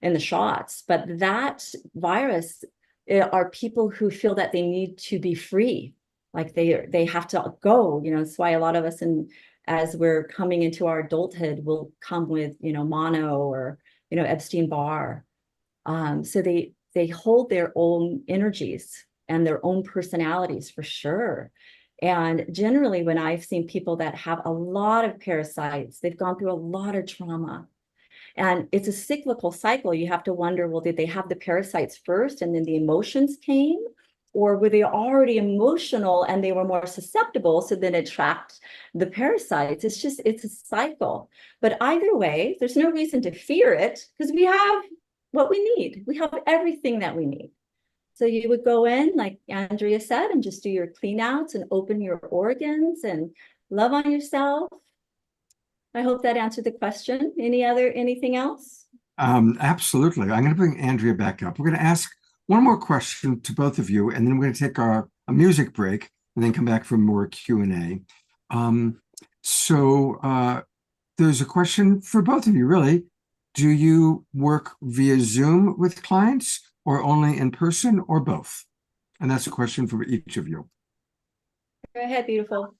in the shots. But that virus are people who feel that they need to be free, like they have to go. That's why a lot of us, as we're coming into our adulthood, will come with mono or Epstein-Barr. So they hold their own energies and their own personalities for sure. And generally, when I've seen people that have a lot of parasites, they've gone through a lot of trauma. And it's a cyclical cycle. You have to wonder, well, did they have the parasites first and then the emotions came? Or were they already emotional and they were more susceptible, so then it trapped the parasites? It's a cycle. But either way, there's no reason to fear it, because we have what we need. We have everything that we need. So you would go in, like Andrea said, and just do your clean outs and open your organs and love on yourself. I hope that answered the question. Anything else? Absolutely. I'm going to bring Andrea back up. We're going to ask one more question to both of you, and then we're going to take a music break and then come back for more Q&A. So there's a question for both of you, really. Do you work via Zoom with clients, or only in person, or both? And that's a question for each of you. Go ahead, beautiful.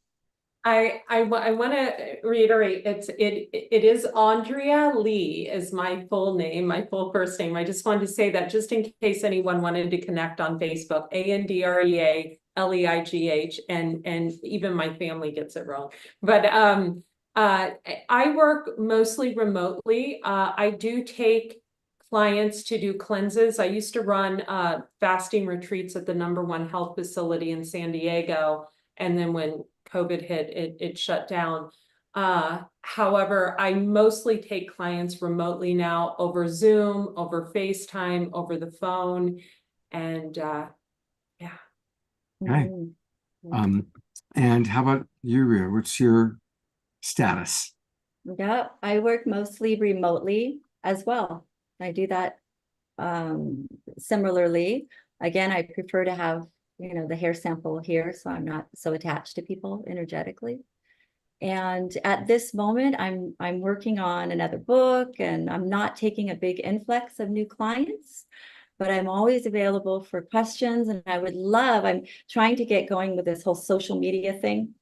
I want to reiterate, it is Andrea Lee is my full name, my full first name. I just wanted to say that just in case anyone wanted to connect on Facebook, ANDREA LEIGH, and even my family gets it wrong. But I work mostly remotely. I do take clients to do cleanses. I used to run fasting retreats at the #1 health facility in San Diego. And then when COVID hit, it shut down. However, I mostly take clients remotely now, over Zoom, over FaceTime, over the phone. And yeah. Okay. And how about you, Rhea? What's your status? Yeah, I work mostly remotely as well. I do that similarly. Again, I prefer to have the hair sample here, so I'm not so attached to people energetically. And at this moment, I'm working on another book, and I'm not taking a big influx of new clients, but I'm always available for questions. And I'm trying to get going with this whole social media thing.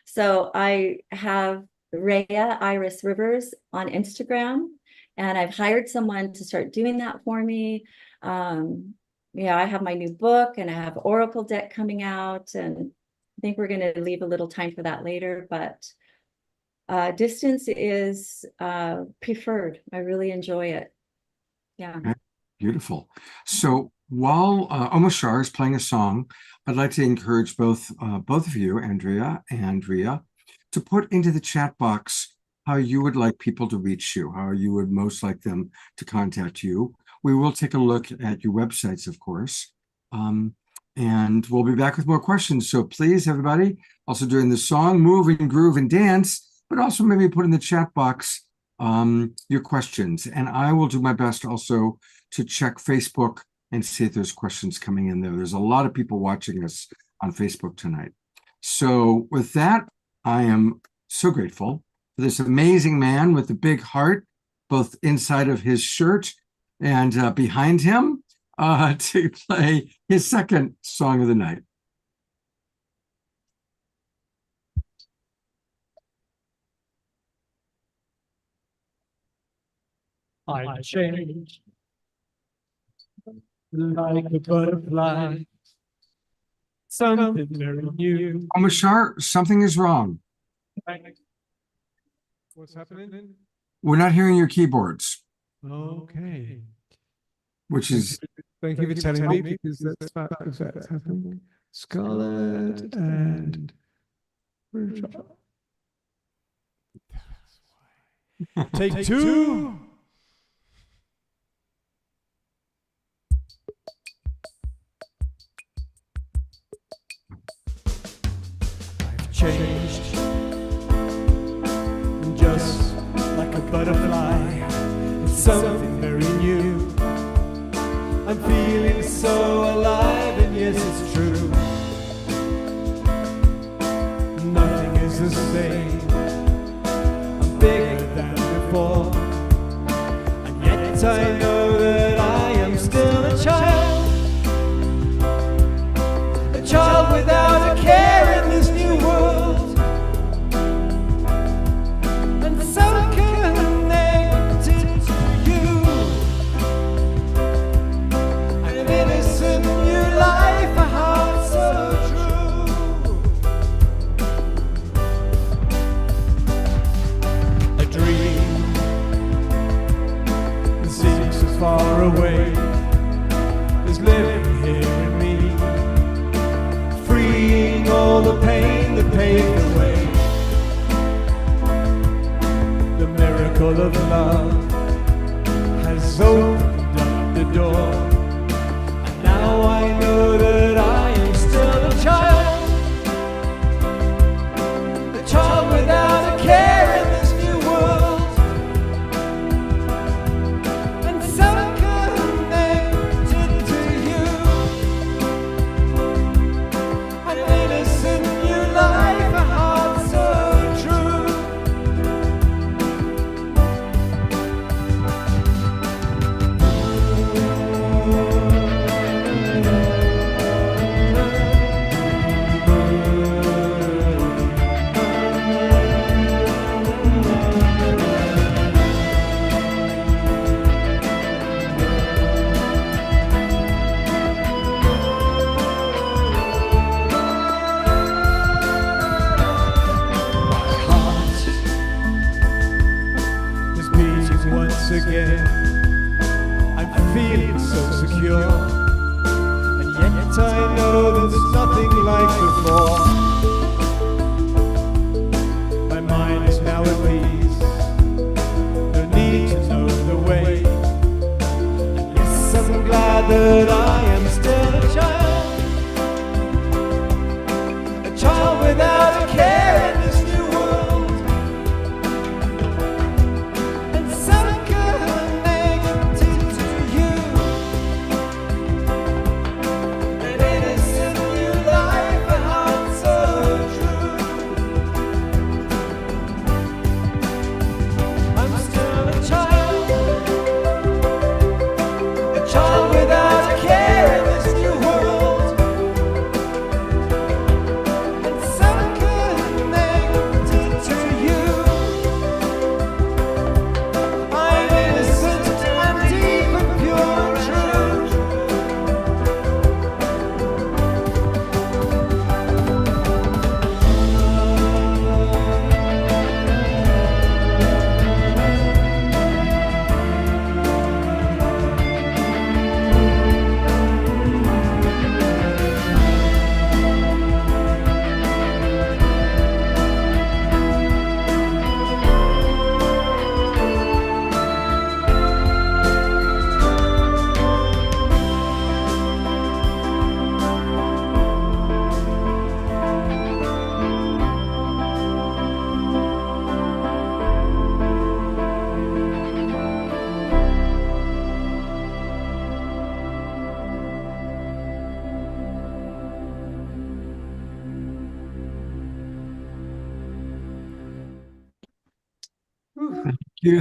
So I have Rhea Iris Rivers on Instagram, and I've hired someone to start doing that for me. I have my new book, and I have Oracle deck coming out, and I think we're going to leave a little time for that later, but distance is preferred. I really enjoy it. Yeah. Okay. Beautiful. So while Omashar is playing a song, I'd like to encourage both of you, Andrea and Rhea, to put into the chat box how you would like people to reach you, how you would most like them to contact you. We will take a look at your websites, of course. And we'll be back with more questions. So please, everybody, also during the song, move and groove and dance, but also maybe put in the chat box your questions. And I will do my best also to check Facebook and see if there's questions coming in there. There's a lot of people watching us on Facebook tonight. So with that, I am so grateful for this amazing man with the big heart, both inside of his shirt and behind him, to play his second song of the night. I change like a butterfly. Something very new. Omashar, something is wrong. What's happening? We're not hearing your keyboards, Okay. which is Thank you for telling me, because that's happening. Scarlet and Take two. I've changed, just like a butterfly. It's something very new. I'm feeling so alive, and yes, it's true. Nothing is the same. I'm bigger than before, and yet I know that I am still a child without a care in this new world, and so connected to you. An innocent new life, a heart so true. A dream that seems so far away is living here in me, freeing all the pain that paved the way. The miracle of love has opened up the door, and now I know that I am still a child without a care in this new world, and so connected to you. An innocent new life, a heart so true. Heart is beating once again. I'm feeling so secure, and yet I know there's nothing like before. My mind is now at peace, no need to know the way. And yes, I'm glad that I am still a child without a care in this new world, and so connected to you. An innocent new life, a heart so true. I'm still a child without a care in this new world, and so connected to you. I'm innocent and deep and pure and true.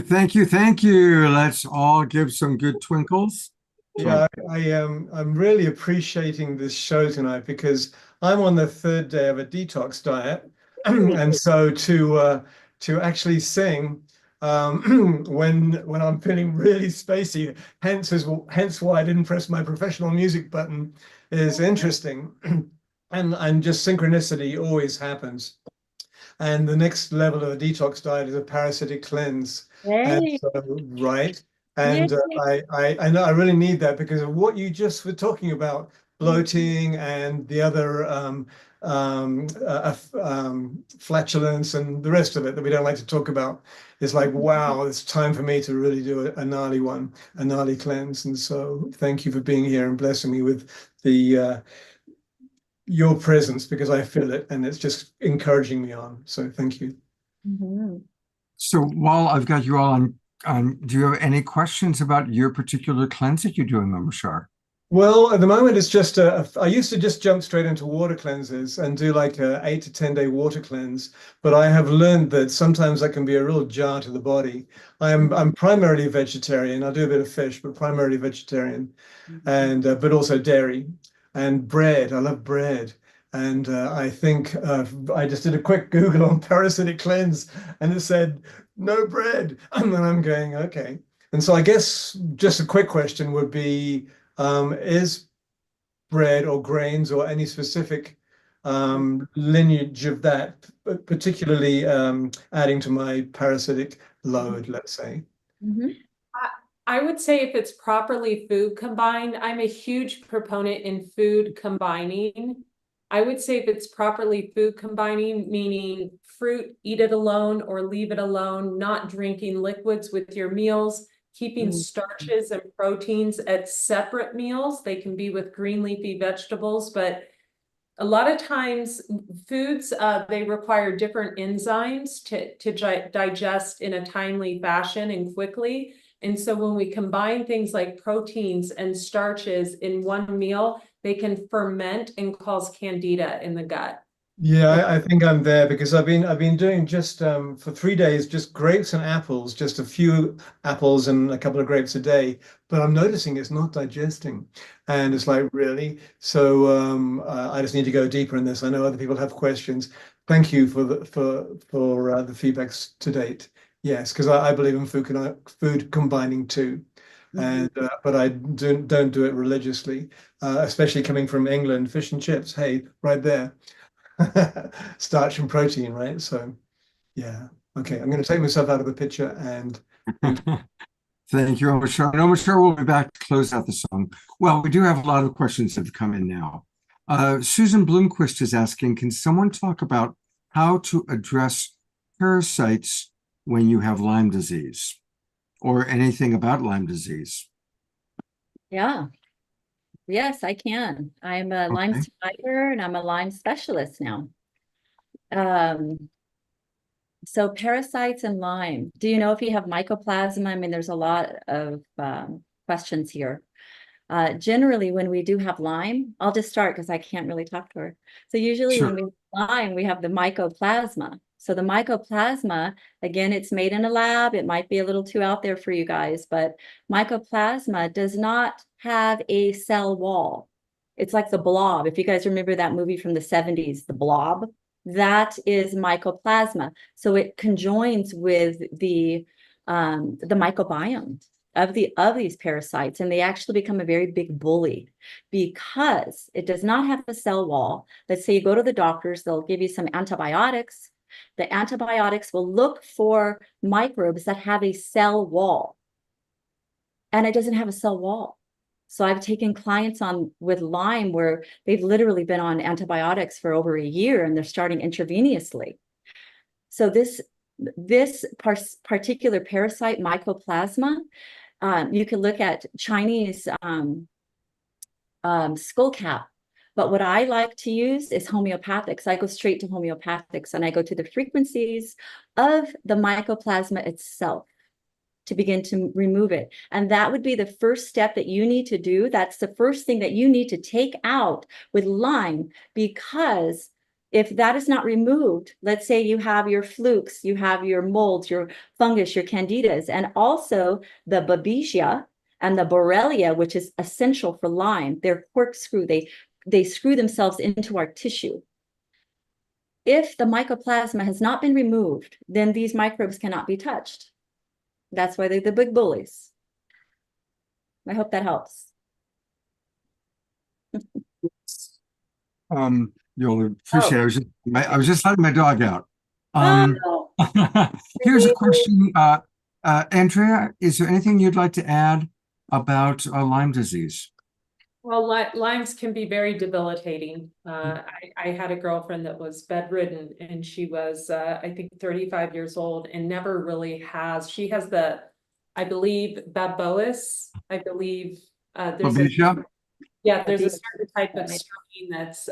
Thank you. Let's all give some good twinkles. Yeah, I'm really appreciating this show tonight because I'm on the third day of a detox diet, and so to actually sing when I'm feeling really spacey, hence why I didn't press my professional music button, is interesting, and just synchronicity always happens. And the next level of a detox diet is a parasitic cleanse. And Yay. so, right. And Yay. I know I really need that because of what you just were talking about, bloating and the other flatulence and the rest of it that we don't like to talk about. It's like, wow, it's time for me to really do a gnarly one, a gnarly cleanse. And so thank you for being here and blessing me with the your presence, because I feel it and it's just encouraging me on. So thank you. Mhm. So while I've got you all on, do you have any questions about your particular cleanse that you're doing, Mama Shar? Well, at the moment, it's just I used to just jump straight into water cleanses and do like a 8 to 10 day water cleanse. But I have learned that sometimes that can be a real jar to the body. I'm primarily vegetarian. I do a bit of fish, but primarily vegetarian, and but also dairy and bread. I love bread. And I think I just did a quick Google on parasitic cleanse, and it said no bread. And then I'm going, okay. And so I guess just a quick question would be, is bread or grains or any specific lineage of that, particularly adding to my parasitic load, let's say? Mhm. I would say if it's properly food combined, I'm a huge proponent in food combining. I would say if it's properly food combining, meaning fruit, eat it alone or leave it alone, not drinking liquids with your meals, keeping starches and proteins at separate meals. They can be with green leafy vegetables, but a lot of times foods, they require different enzymes to digest in a timely fashion and quickly. And so when we combine things like proteins and starches in one meal, they can ferment and cause candida in the gut. Yeah, I think I'm there because I've been doing just for 3 days just grapes and apples, just a few apples and a couple of grapes a day. But I'm noticing it's not digesting, and it's like really. So I just need to go deeper in this. I know other people have questions. Thank you for the the feedbacks to date. Yes, because I believe in food combining too, and but I don't do it religiously, especially coming from England. Fish and chips, hey, right there. Starch and protein, right? So, yeah. Okay, I'm going to take myself out of the picture and Thank you, Mama Shar. Mama Shar will be back to close out the song. Well, we do have a lot of questions that have come in now. Susan Bloomquist is asking, can someone talk about how to address parasites when you have Lyme disease or anything about Lyme disease? Yeah. Yes, I can. I'm a Lyme Okay. survivor and I'm a Lyme specialist now. So parasites and Lyme. Do you know if you have mycoplasma? I mean, there's a lot of questions here. Generally, when we do have Lyme, I'll just start because I can't really talk to her. So usually Sure. when we have Lyme, we have the mycoplasma. So the mycoplasma, again, it's made in a lab. It might be a little too out there for you guys, but mycoplasma does not have a cell wall. It's like the Blob. If you guys remember that movie from the 70s, The Blob, that is mycoplasma. So it conjoins with the microbiome of these parasites, and they actually become a very big bully because it does not have a cell wall. Let's say you go to the doctors, they'll give you some antibiotics. The antibiotics will look for microbes that have a cell wall, and it doesn't have a cell wall. So I've taken clients on with Lyme where they've literally been on antibiotics for over a year and they're starting intravenously. So this particular parasite, mycoplasma, you can look at Chinese skull cap. But what I like to use is homeopathics. I go straight to homeopathics and I go to the frequencies of the mycoplasma itself to begin to remove it. And that would be the first step that you need to do. That's the first thing that you need to take out with Lyme, because if that is not removed, let's say you have your flukes, you have your molds, your fungus, your candidas, and also the babesia and the borrelia, which is essential for Lyme, they're corkscrew, they screw themselves into our tissue. If the mycoplasma has not been removed, then these microbes cannot be touched. That's why they're the big bullies. I hope that helps. You'll appreciate it. I was just letting my dog out. Oh, Here's a question. Andrea, is there anything you'd like to add about Lyme disease? Well, Lyme's can be very debilitating. I had a girlfriend that was bedridden and she was, I think 35 years old and never really she has I believe, Babesiosis. I believe, there's Babesia? there's a Babesia. certain type of Right. strain that's,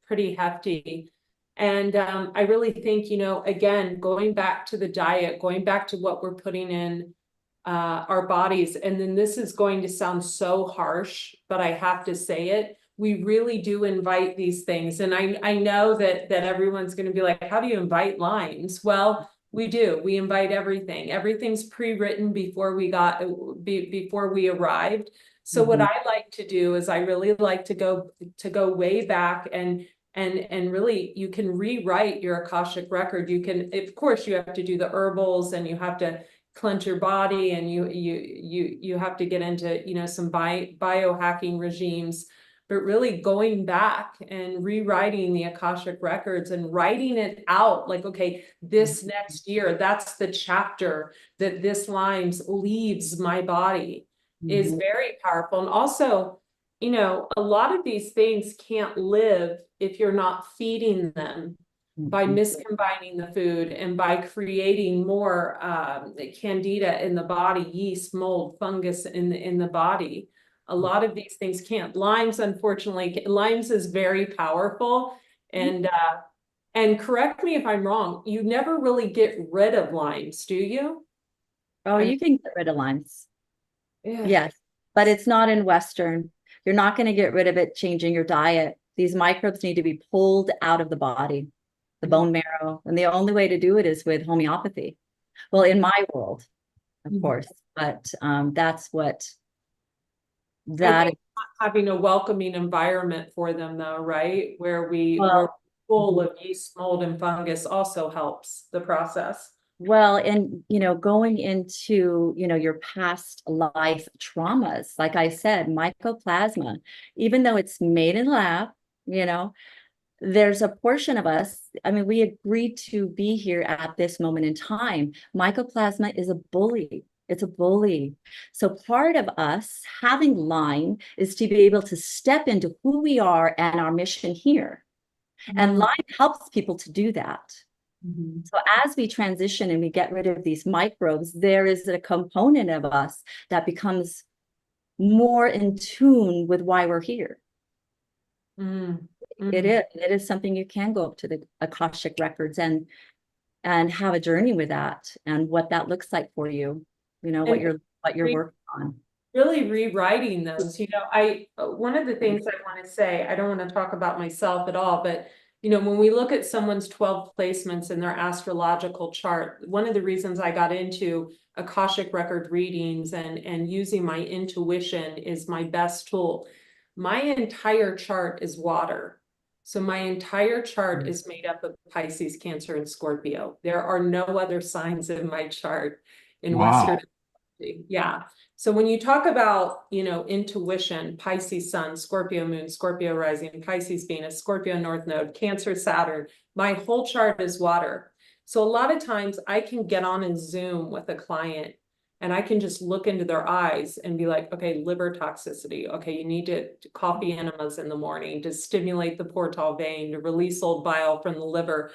pretty hefty. And, I really think, again, going back to the diet, going back to what we're putting in our bodies. And then this is going to sound so harsh, but I have to say it. We really do invite these things. And I know that everyone's going to be like, how do you invite Lyme's? Well, we do. We invite everything. Everything's pre-written before we arrived. So what I like to do is I really like to go way back and really you can rewrite your Akashic record. You can, of course, you have to do the herbals and you have to cleanse your body and you have to get into some biohacking regimes, but really going back and rewriting the Akashic records and writing it out like, okay, this next year, that's the chapter that this Lyme's leaves my body is very powerful. And also, a lot of these things can't live if you're not feeding them by miscombining the food and by creating more candida in the body, yeast, mold, fungus in the body. A lot of these things can't. Lyme's, unfortunately, Lyme's is very powerful. And correct me if I'm wrong, you never really get rid of Lyme's, do you? Oh, you can get rid of Lyme's. Yes, but it's not in Western. You're not going to get rid of it changing your diet. These microbes need to be pulled out of the body, the bone marrow. And the only way to do it is with homeopathy. Well, in my world, of course, but that's what that is. Having a welcoming environment for them though, right? Where we're full of yeast, mold, and fungus also helps the process. Well, and going into your past life traumas, like I said, mycoplasma, even though it's made in lab, there's a portion of us, I mean, we agreed to be here at this moment in time. Mycoplasma is a bully. It's a bully. So part of us having Lyme is to be able to step into who we are and our mission here. And Lyme helps people to do that. So as we transition and we get rid of these microbes, there is a component of us that becomes more in tune with why we're here. It is something you can go up to the Akashic records and have a journey with that and what that looks like for you, what you're working on. Really rewriting those, one of the things I want to say, I don't want to talk about myself at all, but when we look at someone's 12 placements in their astrological chart, one of the reasons I got into Akashic record readings and using my intuition is my best tool. My entire chart is water. So my entire chart is made up of Pisces, Cancer, and Scorpio. There are no other signs in my chart in Western. Yeah. So when you talk about, intuition, Pisces Sun, Scorpio Moon, Scorpio Rising, Pisces Venus, Scorpio North Node, Cancer Saturn, my whole chart is water. So a lot of times I can get on a Zoom with a client and I can just look into their eyes and be like, okay, liver toxicity. Okay, you need to coffee enemas in the morning to stimulate the portal vein, to release old bile from the liver.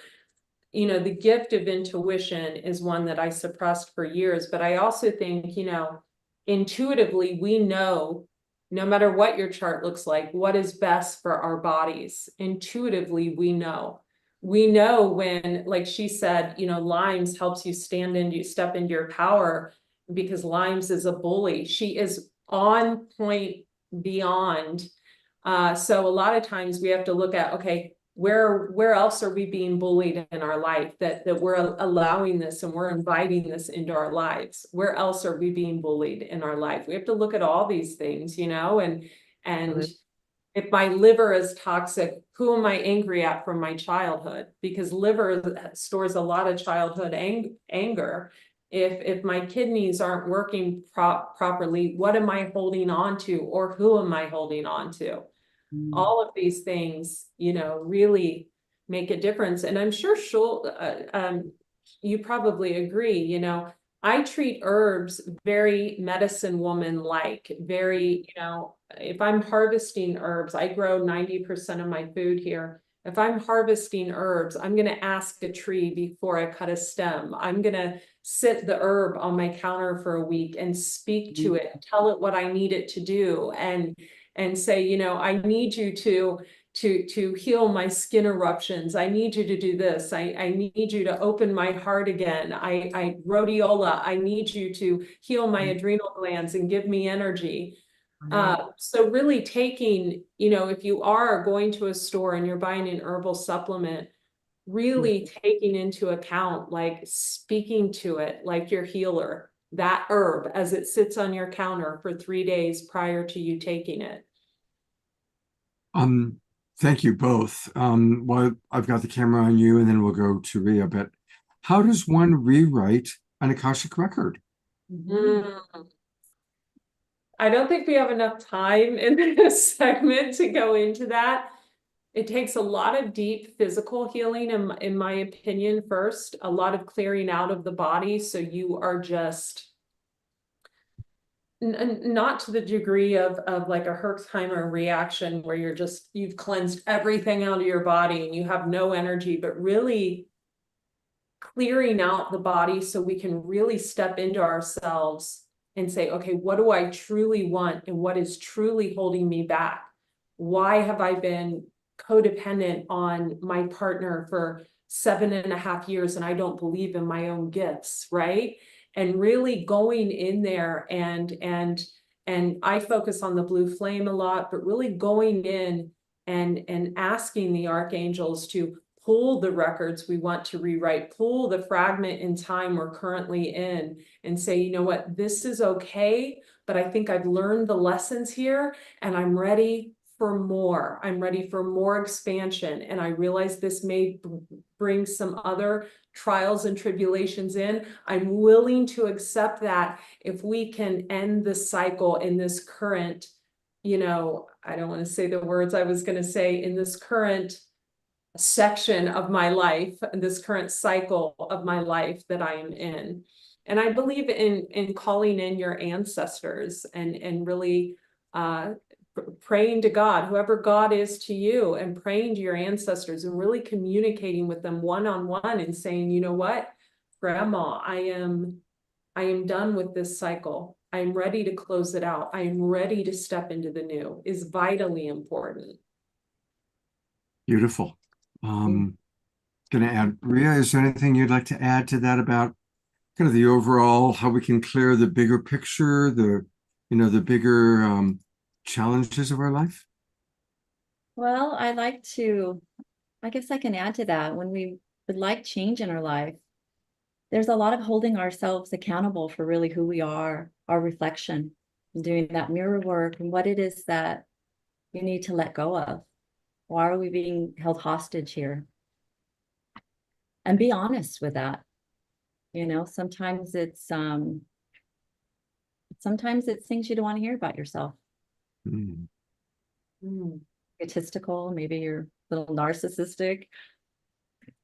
The gift of intuition is one that I suppressed for years, but I also think, intuitively, we know, no matter what your chart looks like, what is best for our bodies. Intuitively, we know when, like she said, Lyme's helps you step into your power because Lyme's is a bully. She is on point beyond. So a lot of times we have to look at, okay, where else are we being bullied in our life that we're allowing this and we're inviting this into our lives? Where else are we being bullied in our life? We have to look at all these things, and if my liver is toxic, who am I angry at from my childhood? Because liver stores a lot of childhood anger. If my kidneys aren't working properly, what am I holding on to, or who am I holding on to? All of these things, really make a difference. And I'm sure you probably agree, I treat herbs very medicine woman like, very, if I'm harvesting herbs, I grow 90% of my food here. If I'm harvesting herbs, I'm going to ask a tree before I cut a stem. I'm going to sit the herb on my counter for a week and speak to it, tell it what I need it to do, and say, you know, I need you to heal my skin eruptions. I need you to do this. I need you to open my heart again. I rhodiola, I need you to heal my adrenal glands and give me energy. So really taking, you know, if you are going to a store and you're buying an herbal supplement, really taking into account, like speaking to it like your healer, that herb as it sits on your counter for 3 days prior to you taking it. Thank you both. Well, I've got the camera on you, and then we'll go to Rhea. But how does one rewrite an Akashic record? I don't think we have enough time in this segment to go into that. It takes a lot of deep physical healing, in my opinion, first, a lot of clearing out of the body. So you are just not to the degree of like a Herxheimer reaction where you've cleansed everything out of your body and you have no energy, but really clearing out the body so we can really step into ourselves and say, okay, what do I truly want and what is truly holding me back? Why have I been codependent on my partner for 7.5 years and I don't believe in my own gifts, right? And really going in there and I focus on the blue flame a lot, but really going in and asking the archangels to pull the records we want to rewrite, pull the fragment in time we're currently in, and say, you know what, this is okay, but I think I've learned the lessons here and I'm ready for more. I'm ready for more expansion. And I realize this may bring some other trials and tribulations in. I'm willing to accept that if we can end the cycle in this current, you know, I don't want to say the words I was going to say, in this current section of my life, this current cycle of my life that I am in. And I believe in calling in your ancestors and really praying to God, whoever God is to you, and praying to your ancestors and really communicating with them one-on-one and saying, you know what, Grandma, I am done with this cycle. I'm ready to close it out. I am ready to step into the new, is vitally important. Beautiful. Going to add, Rhea, is there anything you'd like to add to that about kind of the overall, how we can clear the bigger picture, the bigger challenges of our life? Well, I guess I can add to that. When we would like change in our life, there's a lot of holding ourselves accountable for really who we are, our reflection, and doing that mirror work and what it is that you need to let go of. Why are we being held hostage here? And be honest with that. You know, sometimes it's things you don't want to hear about yourself. Egotistical, maybe you're a little narcissistic.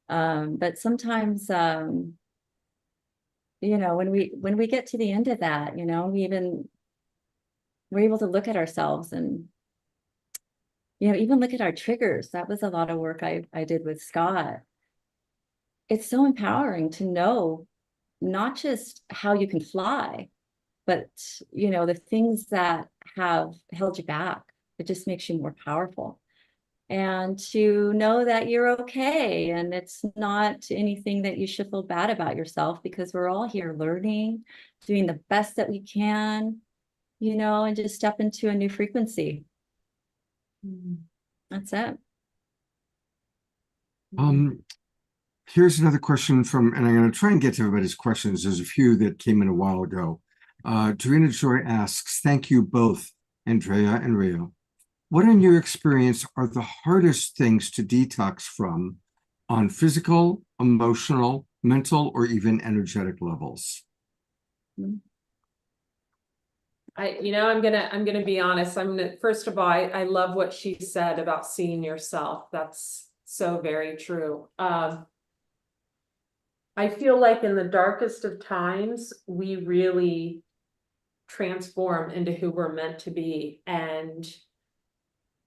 But sometimes you know, when we get to the end of that, you know, we're able to look at ourselves and, you know, even look at our triggers. That was a lot of work I did with Scott. It's so empowering to know not just how you can fly, but, you know, the things that have held you back. It just makes you more powerful. And to know that you're okay and it's not anything that you should feel bad about yourself, because we're all here learning, doing the best that we can, you know, and just step into a new frequency. That's it. Here's another question and I'm going to try and get to everybody's questions. There's a few that came in a while ago. Tarina Joy asks, thank you both, Andrea and Rio. What in your experience are the hardest things to detox from on physical, emotional, mental, or even energetic levels? I'm gonna be honest. First of all, I love what she said about seeing yourself. That's so very true. I feel like in the darkest of times, we really transform into who we're meant to be. And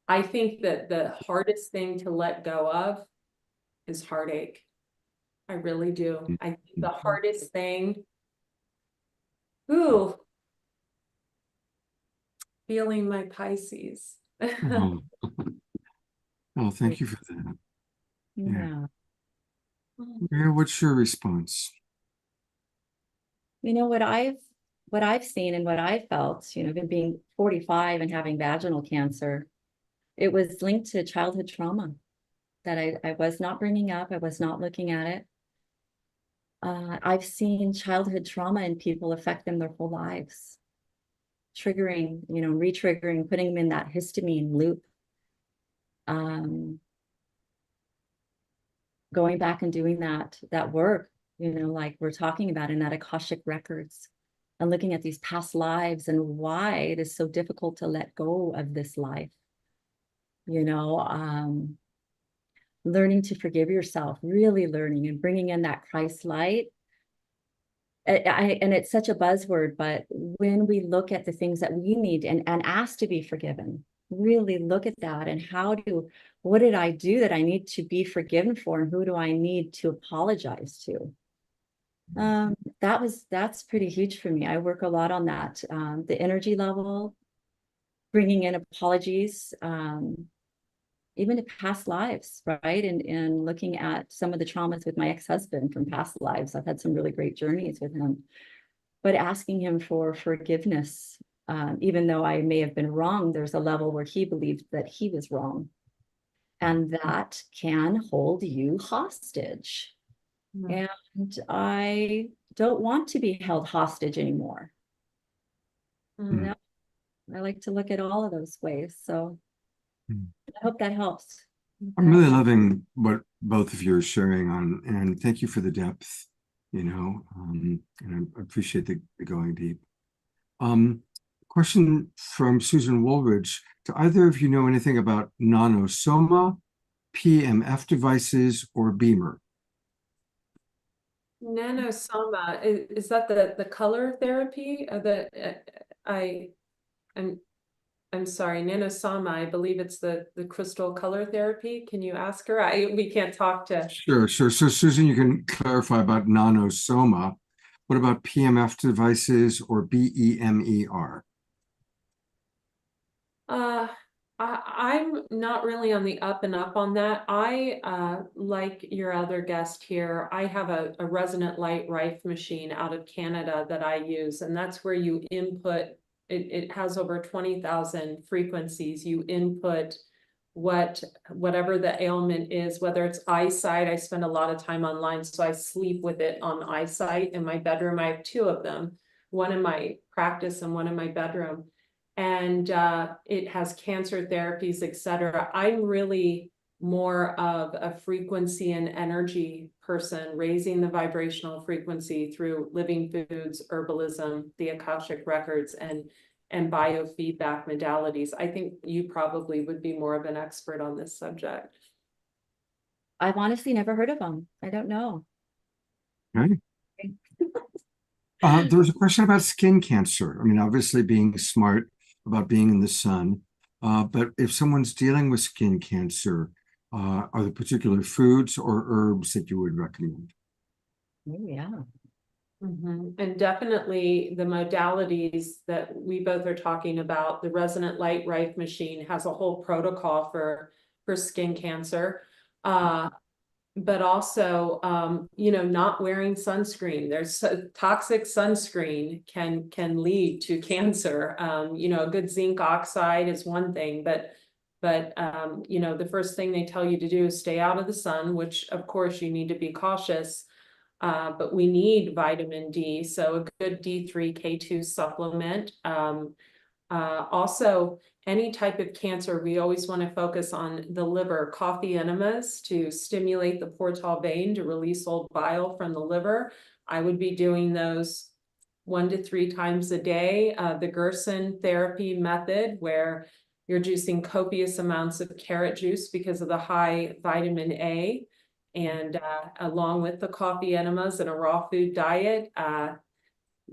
I think that the hardest thing to let go of is heartache. I really do. I think the hardest thing, feeling my Pisces. Oh, oh, thank you for that. Yeah. Maria, what's your response? You know, what I've seen and what I felt, you know, even being 45 and having vaginal cancer, it was linked to childhood trauma that I was not bringing up. I was not looking at it. I've seen childhood trauma in people affect them their whole lives, triggering, you know, re-triggering, putting them in that histamine loop. Going back and doing that work, you know, like we're talking about in that Akashic records, and looking at these past lives and why it is so difficult to let go of this life. You know, learning to forgive yourself, really learning and bringing in that Christ light. And it's such a buzzword, but when we look at the things that we need and ask to be forgiven, really look at that and what did I do that I need to be forgiven for, and who do I need to apologize to? That's pretty huge for me. I work a lot on that. The energy level, bringing in apologies, even to past lives, right? And looking at some of the traumas with my ex-husband from past lives. I've had some really great journeys with him, but asking him for forgiveness, even though I may have been wrong, there's a level where he believed that he was wrong. And that can hold you hostage. And I don't want to be held hostage anymore. You know, I like to look at all of those ways. So I hope that helps. I'm really loving what both of you are sharing on, and thank you for the depth, you know, and I appreciate the going deep. Question from Susan Woolridge. Do either of you know anything about nanosoma, PMF devices, or Beamer? Nanosoma, is that the color therapy? I'm sorry, Nanosoma, I believe it's the crystal color therapy. Can you ask her? We can't talk to. Sure. So Susan, you can clarify about nanosoma. What about PMF devices or BEMER? I'm not really on the up and up on that. I, like your other guest here, I have a resonant light Rife machine out of Canada that I use, and that's where you input, it has over 20,000 frequencies. You input whatever the ailment is, whether it's eyesight. I spend a lot of time online, so I sleep with it on eyesight in my bedroom. I have two of them, one in my practice and one in my bedroom. And it has cancer therapies, etc. I'm really more of a frequency and energy person, raising the vibrational frequency through living foods, herbalism, the Akashic records, and biofeedback modalities. I think you probably would be more of an expert on this subject. I've honestly never heard of them. I don't know. Okay. There was a question about skin cancer. I mean, obviously being smart about being in the sun, but if someone's dealing with skin cancer, are there particular foods or herbs that you would recommend? Oh, yeah. And definitely the modalities that we both are talking about, the resonant light Rife machine has a whole protocol for skin cancer. But also, you know, not wearing sunscreen. There's toxic sunscreen can lead to cancer. You know, a good zinc oxide is one thing, but you know, the first thing they tell you to do is stay out of the sun, which of course you need to be cautious. But we need vitamin D, so a good D3, K2 supplement. Also, any type of cancer, we always want to focus on the liver. Coffee enemas to stimulate the portal vein to release old bile from the liver. I would be doing those 1 to 3 times a day. The Gerson therapy method, where you're juicing copious amounts of carrot juice because of the high vitamin A, and along with the coffee enemas and a raw food diet,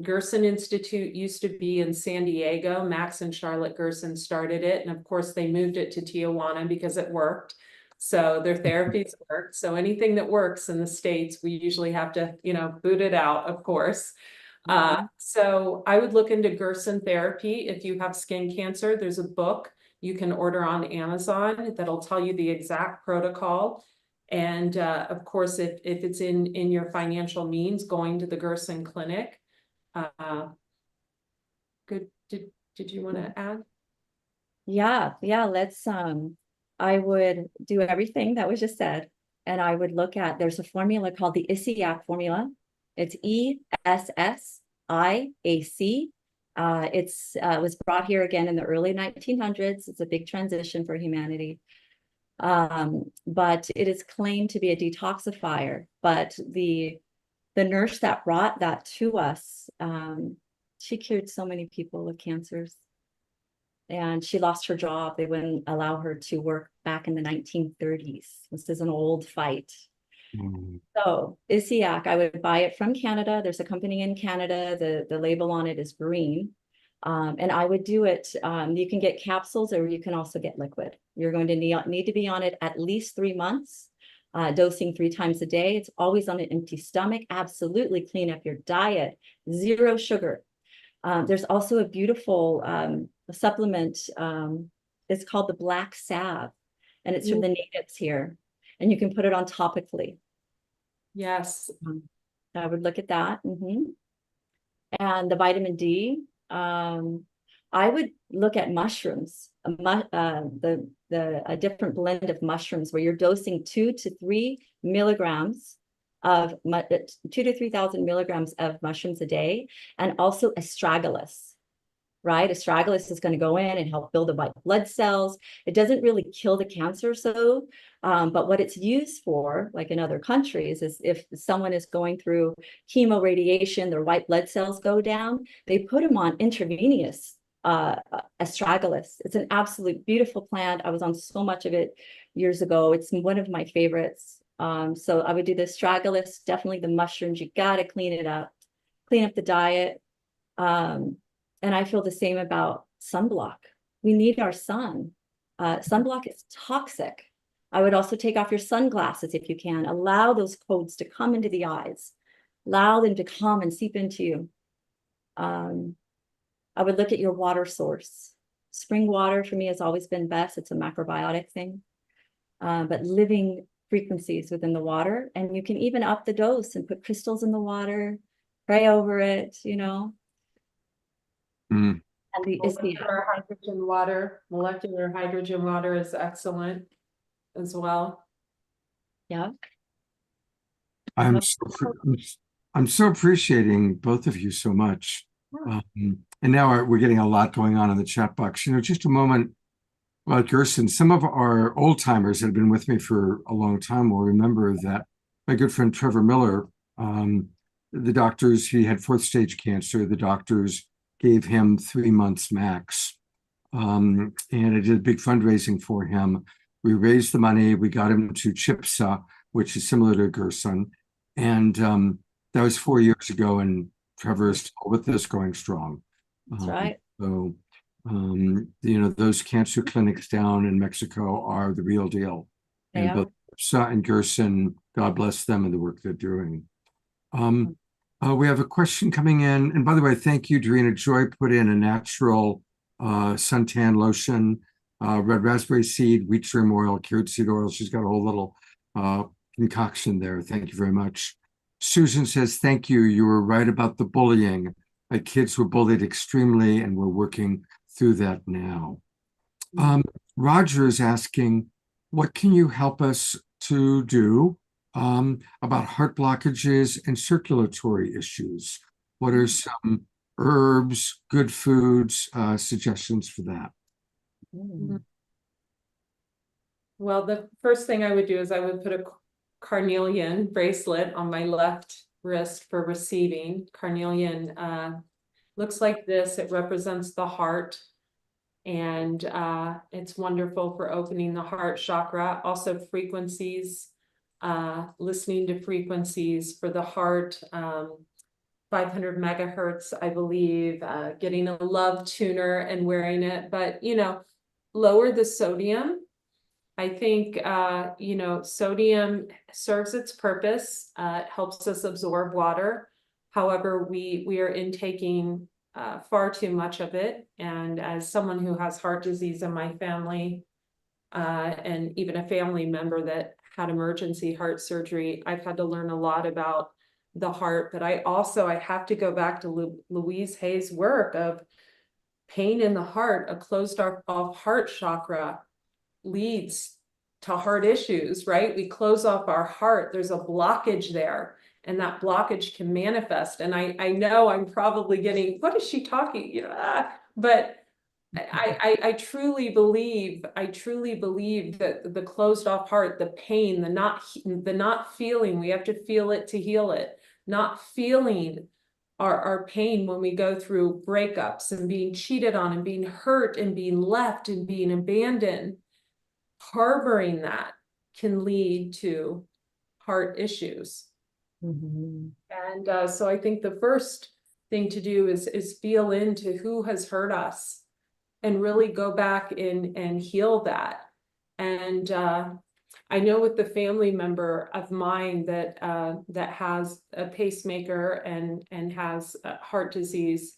Gerson Institute used to be in San Diego. Max and Charlotte Gerson started it, and of course they moved it to Tijuana because it worked. So their therapies work. So anything that works in the States, we usually have to, boot it out, of course. So I would look into Gerson therapy. If you have skin cancer, there's a book you can order on Amazon that'll tell you the exact protocol. And of course, if it's in your financial means, going to the Gerson clinic. Good. Did you want to add? Yeah, let's, I would do everything that was just said. And I would look at, there's a formula called the ISIAC formula. It's ESSIAC. It was brought here again in the early 1900s. It's a big transition for humanity. But it is claimed to be a detoxifier. But the nurse that brought that to us, she cured so many people with cancers. And she lost her job. They wouldn't allow her to work back in the 1930s. This is an old fight. So ISIAC, I would buy it from Canada. There's a company in Canada. The label on it is green. And I would do it. You can get capsules or you can also get liquid. You're going to need to be on it at least 3 months, dosing 3 times a day. It's always on an empty stomach. Absolutely clean up your diet. 0 sugar. There's also a beautiful supplement. It's called the Black Salve, and it's from the natives here. And you can put it on topically. Yes. I would look at that. And the vitamin D. I would look at mushrooms, a different blend of mushrooms where you're dosing 2 to 3 milligrams of 2 to 3,000 milligrams of mushrooms a day, and also astragalus, right? Astragalus is going to go in and help build the white blood cells. It doesn't really kill the cancer, but what it's used for, like in other countries, is if someone is going through chemo radiation, their white blood cells go down, they put them on intravenous astragalus. It's an absolute beautiful plant. I was on so much of it years ago. It's one of my favorites. So I would do the astragalus, definitely the mushrooms. You got to clean it up, clean up the diet. And I feel the same about sunblock. We need our sun. Sunblock is toxic. I would also take off your sunglasses if you can. Allow those codes to come into the eyes. Allow them to come and seep into you. I would look at your water source. Spring water for me has always been best. It's a macrobiotic thing. But living frequencies within the water, and you can even up the dose and put crystals in the water, pray over it, And the molecular hydrogen water is excellent as well. Yeah. I'm so appreciating both of you so much. And now we're getting a lot going on in the chat box. Just a moment about Gerson. Some of our old timers that have been with me for a long time will remember that my good friend Trevor Miller, the doctors, he had 4th stage cancer. The doctors gave him 3 months max. And I did a big fundraising for him. We raised the money. We got him to CHIPSA, which is similar to Gerson. And that was 4 years ago. And Trevor is still with us, going strong. That's right. So, those cancer clinics down in Mexico are the real deal. And both CHIPSA and Gerson, God bless them and the work they're doing. We have a question coming in. And by the way, thank you, Darina. Joy put in a natural suntan lotion, red raspberry seed, wheat germ oil, carrot seed oil. She's got a whole little concoction there. Thank you very much. Susan says, thank you. You were right about the bullying. My kids were bullied extremely, and we're working through that now. Roger is asking, what can you help us to do about heart blockages and circulatory issues? What are some herbs, good foods, suggestions for that? Well, the first thing I would do is I would put a carnelian bracelet on my left wrist for receiving. Carnelian looks like this. It represents the heart, and it's wonderful for opening the heart chakra. Also frequencies, listening to frequencies for the heart, 500 megahertz, I believe, getting a love tuner and wearing it, but, you know, lower the sodium. I think, you know, sodium serves its purpose, it helps us absorb water. However, we are intaking far too much of it. And as someone who has heart disease in my family, and even a family member that had emergency heart surgery, I've had to learn a lot about the heart. But I have to go back to Louise Hay's work of pain in the heart, a closed off heart chakra leads to heart issues, right? We close off our heart, there's a blockage there, and that blockage can manifest. And I know I'm probably getting, what is she talking? You know, but I truly believe that the closed off heart, the pain, the not feeling, we have to feel it to heal it, not feeling our pain when we go through breakups and being cheated on and being hurt and being left and being abandoned. Harboring that can lead to heart issues. Mhm. And so I think the first thing to do is feel into who has hurt us and really go back and heal that. And I know with the family member of mine that that has a pacemaker and has heart disease,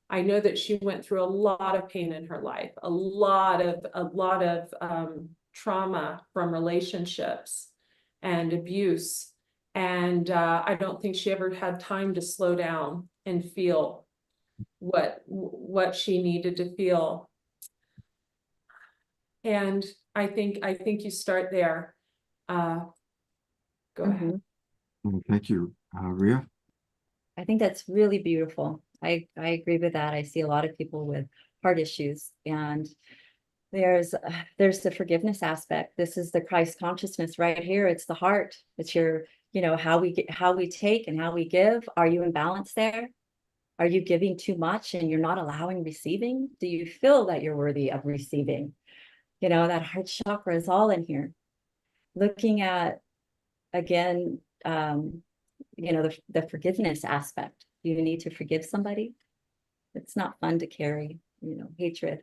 I know that she went through a lot of pain in her life, a lot of trauma from relationships and abuse. And I don't think she ever had time to slow down and feel what she needed to feel. And I think you start there. Go ahead. Mhm. Well, thank you, Ria. I think that's really beautiful. I agree with that. I see a lot of people with heart issues, and there's the forgiveness aspect. This is the Christ consciousness right here. It's the heart. It's your, you know, how we take and how we give. Are you in balance there? Are you giving too much and you're not allowing receiving? Do you feel that you're worthy of receiving? You know, that heart chakra is all in here. Looking at, again, you know, the forgiveness aspect. You need to forgive somebody. It's not fun to carry, you know, hatred.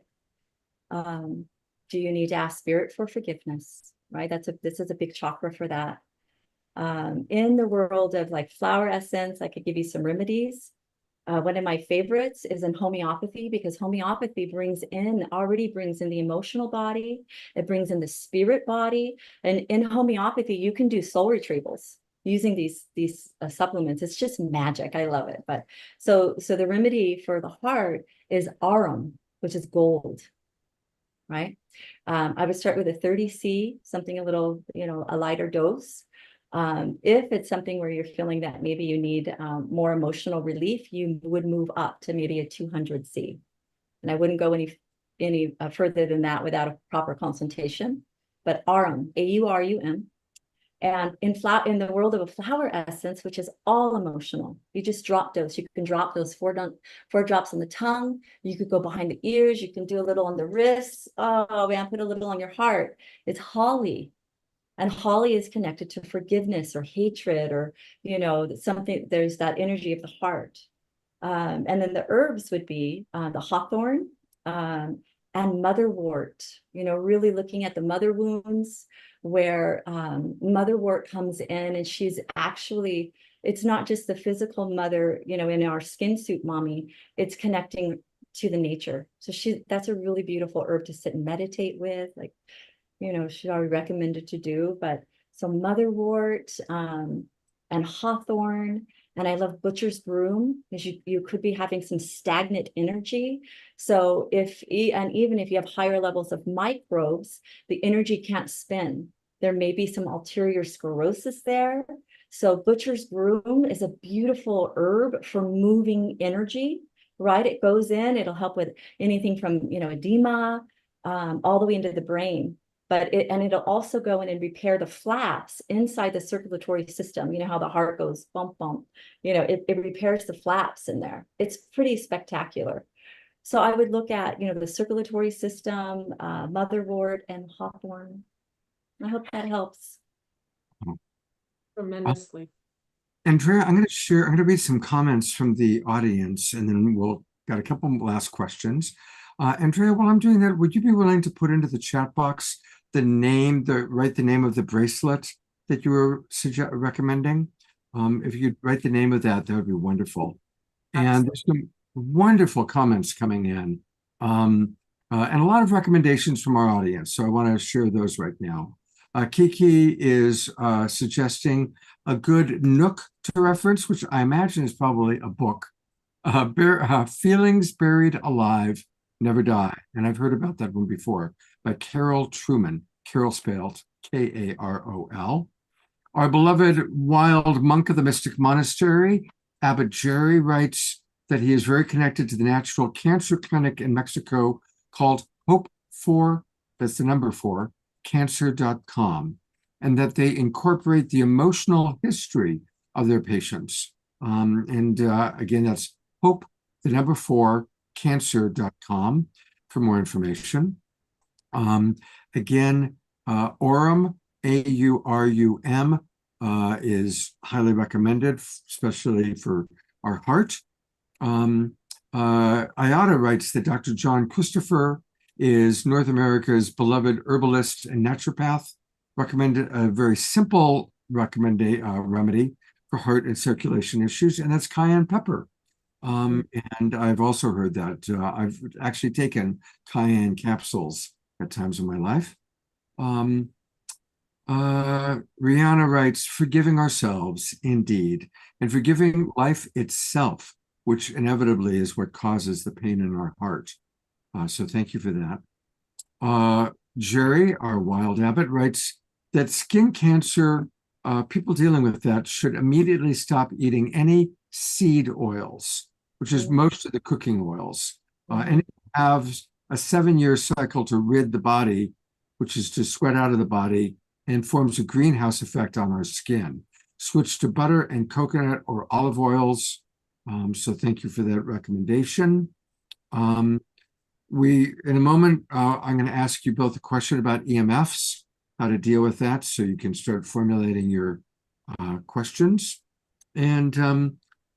Do you need to ask spirit for forgiveness? Right? This is a big chakra for that. In the world of like flower essence, I could give you some remedies. One of my favorites is in homeopathy, because homeopathy already brings in the emotional body. It brings in the spirit body. And in homeopathy, you can do soul retrievals using these supplements. It's just magic. I love it. But so the remedy for the heart is Arum, which is gold, right? I would start with a 30C, something a little, you know, a lighter dose. If it's something where you're feeling that maybe you need more emotional relief, you would move up to maybe a 200C. And I wouldn't go any further than that without a proper consultation. But Arum, A-U-R-U-M. And in the world of a flower essence, which is all emotional, you just drop those. You can drop those four drops on the tongue. You could go behind the ears. You can do a little on the wrists. Oh man, put a little on your heart. It's holly. And holly is connected to forgiveness or hatred, or, you know, something, there's that energy of the heart. And then the herbs would be the hawthorn and motherwort, you know, really looking at the mother wounds where motherwort comes in, and she's actually, it's not just the physical mother, you know, in our skin suit mommy, it's connecting to the nature. So that's a really beautiful herb to sit and meditate with, like, you know, she's already recommended to do. But so motherwort and hawthorn, and I love butcher's broom, because you could be having some stagnant energy. So even if you have higher levels of microbes, the energy can't spin. There may be some ulterior sclerosis there. So butcher's broom is a beautiful herb for moving energy, right? It goes in, it'll help with anything from, you know, edema, all the way into the brain. But it'll also go in and repair the flaps inside the circulatory system. You know how the heart goes bump, bump, you know, it repairs the flaps in there. It's pretty spectacular. So I would look at, you know, the circulatory system, motherwort and hawthorn. I hope that helps. Tremendously. Andrea, I'm going to read some comments from the audience, and then we'll got a couple last questions. Andrea, while I'm doing that, would you be willing to put into the chat box the name of the bracelet that you were recommending? If you could write the name of that, that would be wonderful. And there's some wonderful comments coming in, and a lot of recommendations from our audience. So I want to share those right now. Kiki is suggesting a good Nook to reference, which I imagine is probably a book. Feelings Buried Alive Never Die. And I've heard about that one before, by Carol Truman. Carol spelled Karol. Our beloved wild monk of the Mystic Monastery, Abbot Jerry, writes that he is very connected to the Natural Cancer Clinic in Mexico called Hope for, that's the number 4, cancer.com, and that they incorporate the emotional history of their patients. Again, that's Hope, the number 4, cancer.com for more information. Again, Aurum, AURUM, is highly recommended, especially for our heart. Ayada writes that Dr. John Christopher is North America's beloved herbalist and naturopath, recommended a very simple remedy for heart and circulation issues, and that's cayenne pepper. And I've also heard that. I've actually taken cayenne capsules at times in my life. Rihanna writes, forgiving ourselves, indeed, and forgiving life itself, which inevitably is what causes the pain in our heart. So thank you for that. Jerry, our wild abbot, writes that skin cancer, people dealing with that should immediately stop eating any seed oils, which is most of the cooking oils, and have a 7-year cycle to rid the body, which is to sweat out of the body, and forms a greenhouse effect on our skin. Switch to butter and coconut or olive oils. So thank you for that recommendation. In a moment, I'm going to ask you both a question about EMFs, how to deal with that, so you can start formulating your questions. And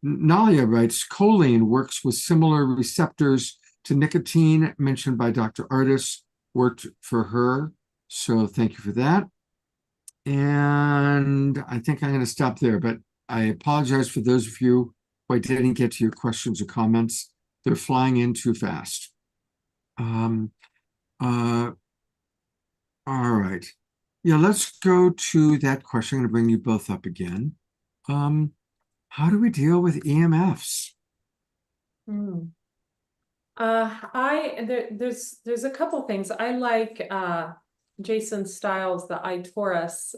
Nalia writes, choline works with similar receptors to nicotine, mentioned by Dr. Artis, worked for her. So thank you for that. And I think I'm going to stop there, but I apologize for those of you who I didn't get to your questions or comments. They're flying in too fast. All right. Yeah, let's go to that question. I'm going to bring you both up again. How do we deal with EMFs? There's a couple things. I like Jason Stiles, the iTaurus.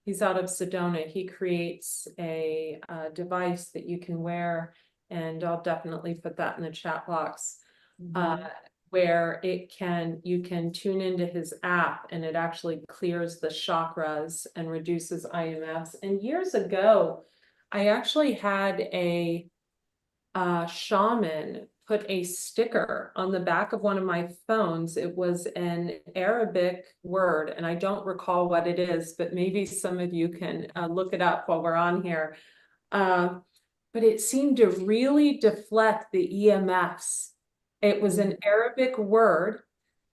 He's out of Sedona. He creates a device that you can wear, and I'll definitely put that in the chat box, where you can tune into his app, and it actually clears the chakras and reduces IMFs. And years ago, I actually had a shaman put a sticker on the back of one of my phones. It was an Arabic word, and I don't recall what it is, but maybe some of you can look it up while we're on here. But it seemed to really deflect the EMFs. It was an Arabic word,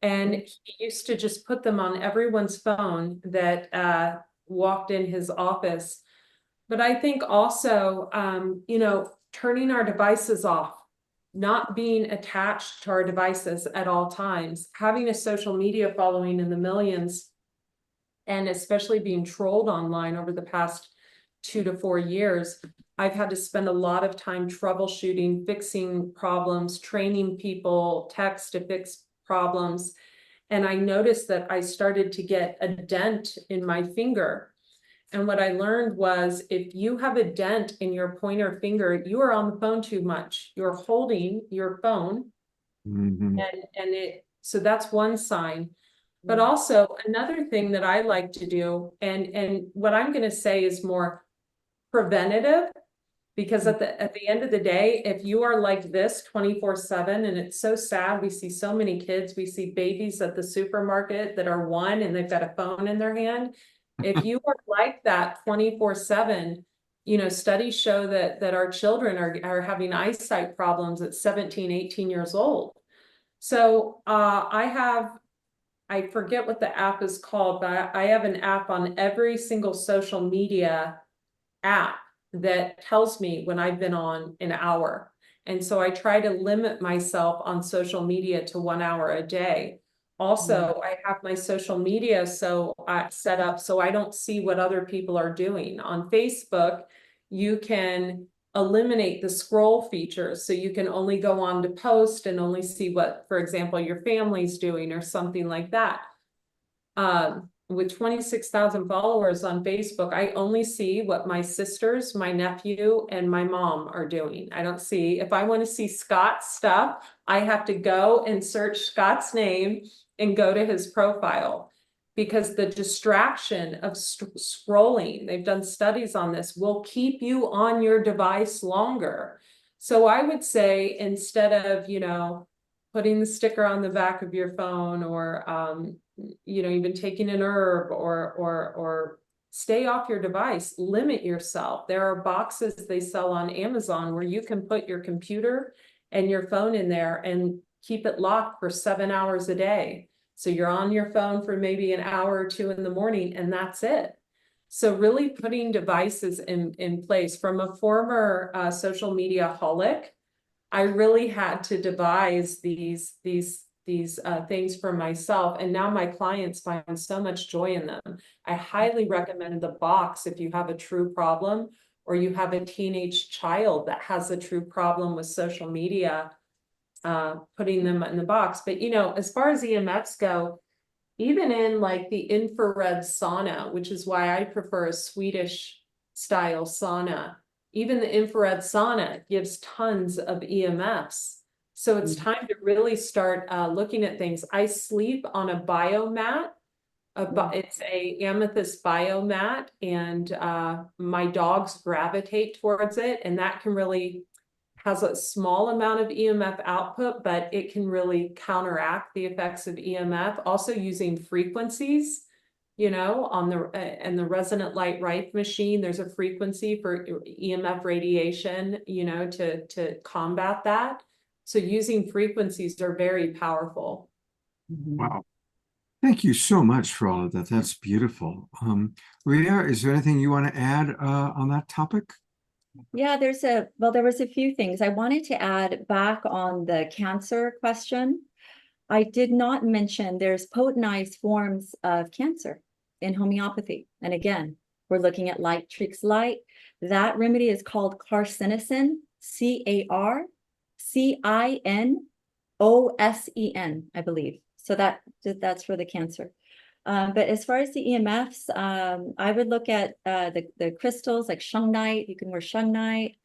and he used to just put them on everyone's phone that walked in his office. But I think also, turning our devices off, not being attached to our devices at all times, having a social media following in the millions, and especially being trolled online over the past 2 to 4 years, I've had to spend a lot of time troubleshooting, fixing problems, training people, text to fix problems. And I noticed that I started to get a dent in my finger. And what I learned was, if you have a dent in your pointer finger, you are on the phone too much. You're holding your phone. So that's one sign. But also another thing that I like to do, and what I'm going to say is more preventative, because at the end of the day, if you are like this 24/7, and it's so sad, we see so many kids, we see babies at the supermarket that are 1 and they've got a phone in their hand. If you are like that 24/7, you know, studies show that our children are having eyesight problems at 17, 18 years old. So I forget what the app is called, but I have an app on every single social media app that tells me when I've been on an hour. And so I try to limit myself on social media to 1 hour a day. Also, I have my social media set up so I don't see what other people are doing. On Facebook, you can eliminate the scroll features, so you can only go on to post and only see what, for example, your family's doing or something like that. With 26,000 followers on Facebook, I only see what my sisters, my nephew, and my mom are doing. I don't see, if I want to see Scott's stuff, I have to go and search Scott's name and go to his profile, because the distraction of scrolling, they've done studies on this, will keep you on your device longer. So I would say, instead of, you know, putting the sticker on the back of your phone, or you know, even taking an herb, or stay off your device, limit yourself. There are boxes they sell on Amazon where you can put your computer and your phone in there and keep it locked for 7 hours a day. So you're on your phone for maybe an hour or two in the morning, and that's it. So really putting devices in place. From a former social media holic, I really had to devise these things for myself, and now my clients find so much joy in them. I highly recommend the box if you have a true problem, or you have a teenage child that has a true problem with social media, putting them in the box. But, you know, as far as EMFs go, even in like the infrared sauna, which is why I prefer a Swedish style sauna, even the infrared sauna gives tons of EMFs. So it's time to really start looking at things. I sleep on a biomat. It's a amethyst biomat, and my dogs gravitate towards it, and that can really has a small amount of EMF output, but it can really counteract the effects of EMF. Also using frequencies, you know, on the resonant light Rife machine, there's a frequency for EMF radiation, you know, to combat that. So using frequencies are very powerful. Wow. Thank you so much for all of that. That's beautiful. Rita, is there anything you want to add on that topic? Yeah, there was a few things I wanted to add back on the cancer question. I did not mention there's potentized forms of cancer in homeopathy. And again, we're looking at light treats light. That remedy is called carcinosin, CARCINOSEN, I believe. So that's for the cancer. But as far as the EMFs, I would look at the crystals like shungite. You can wear shungite.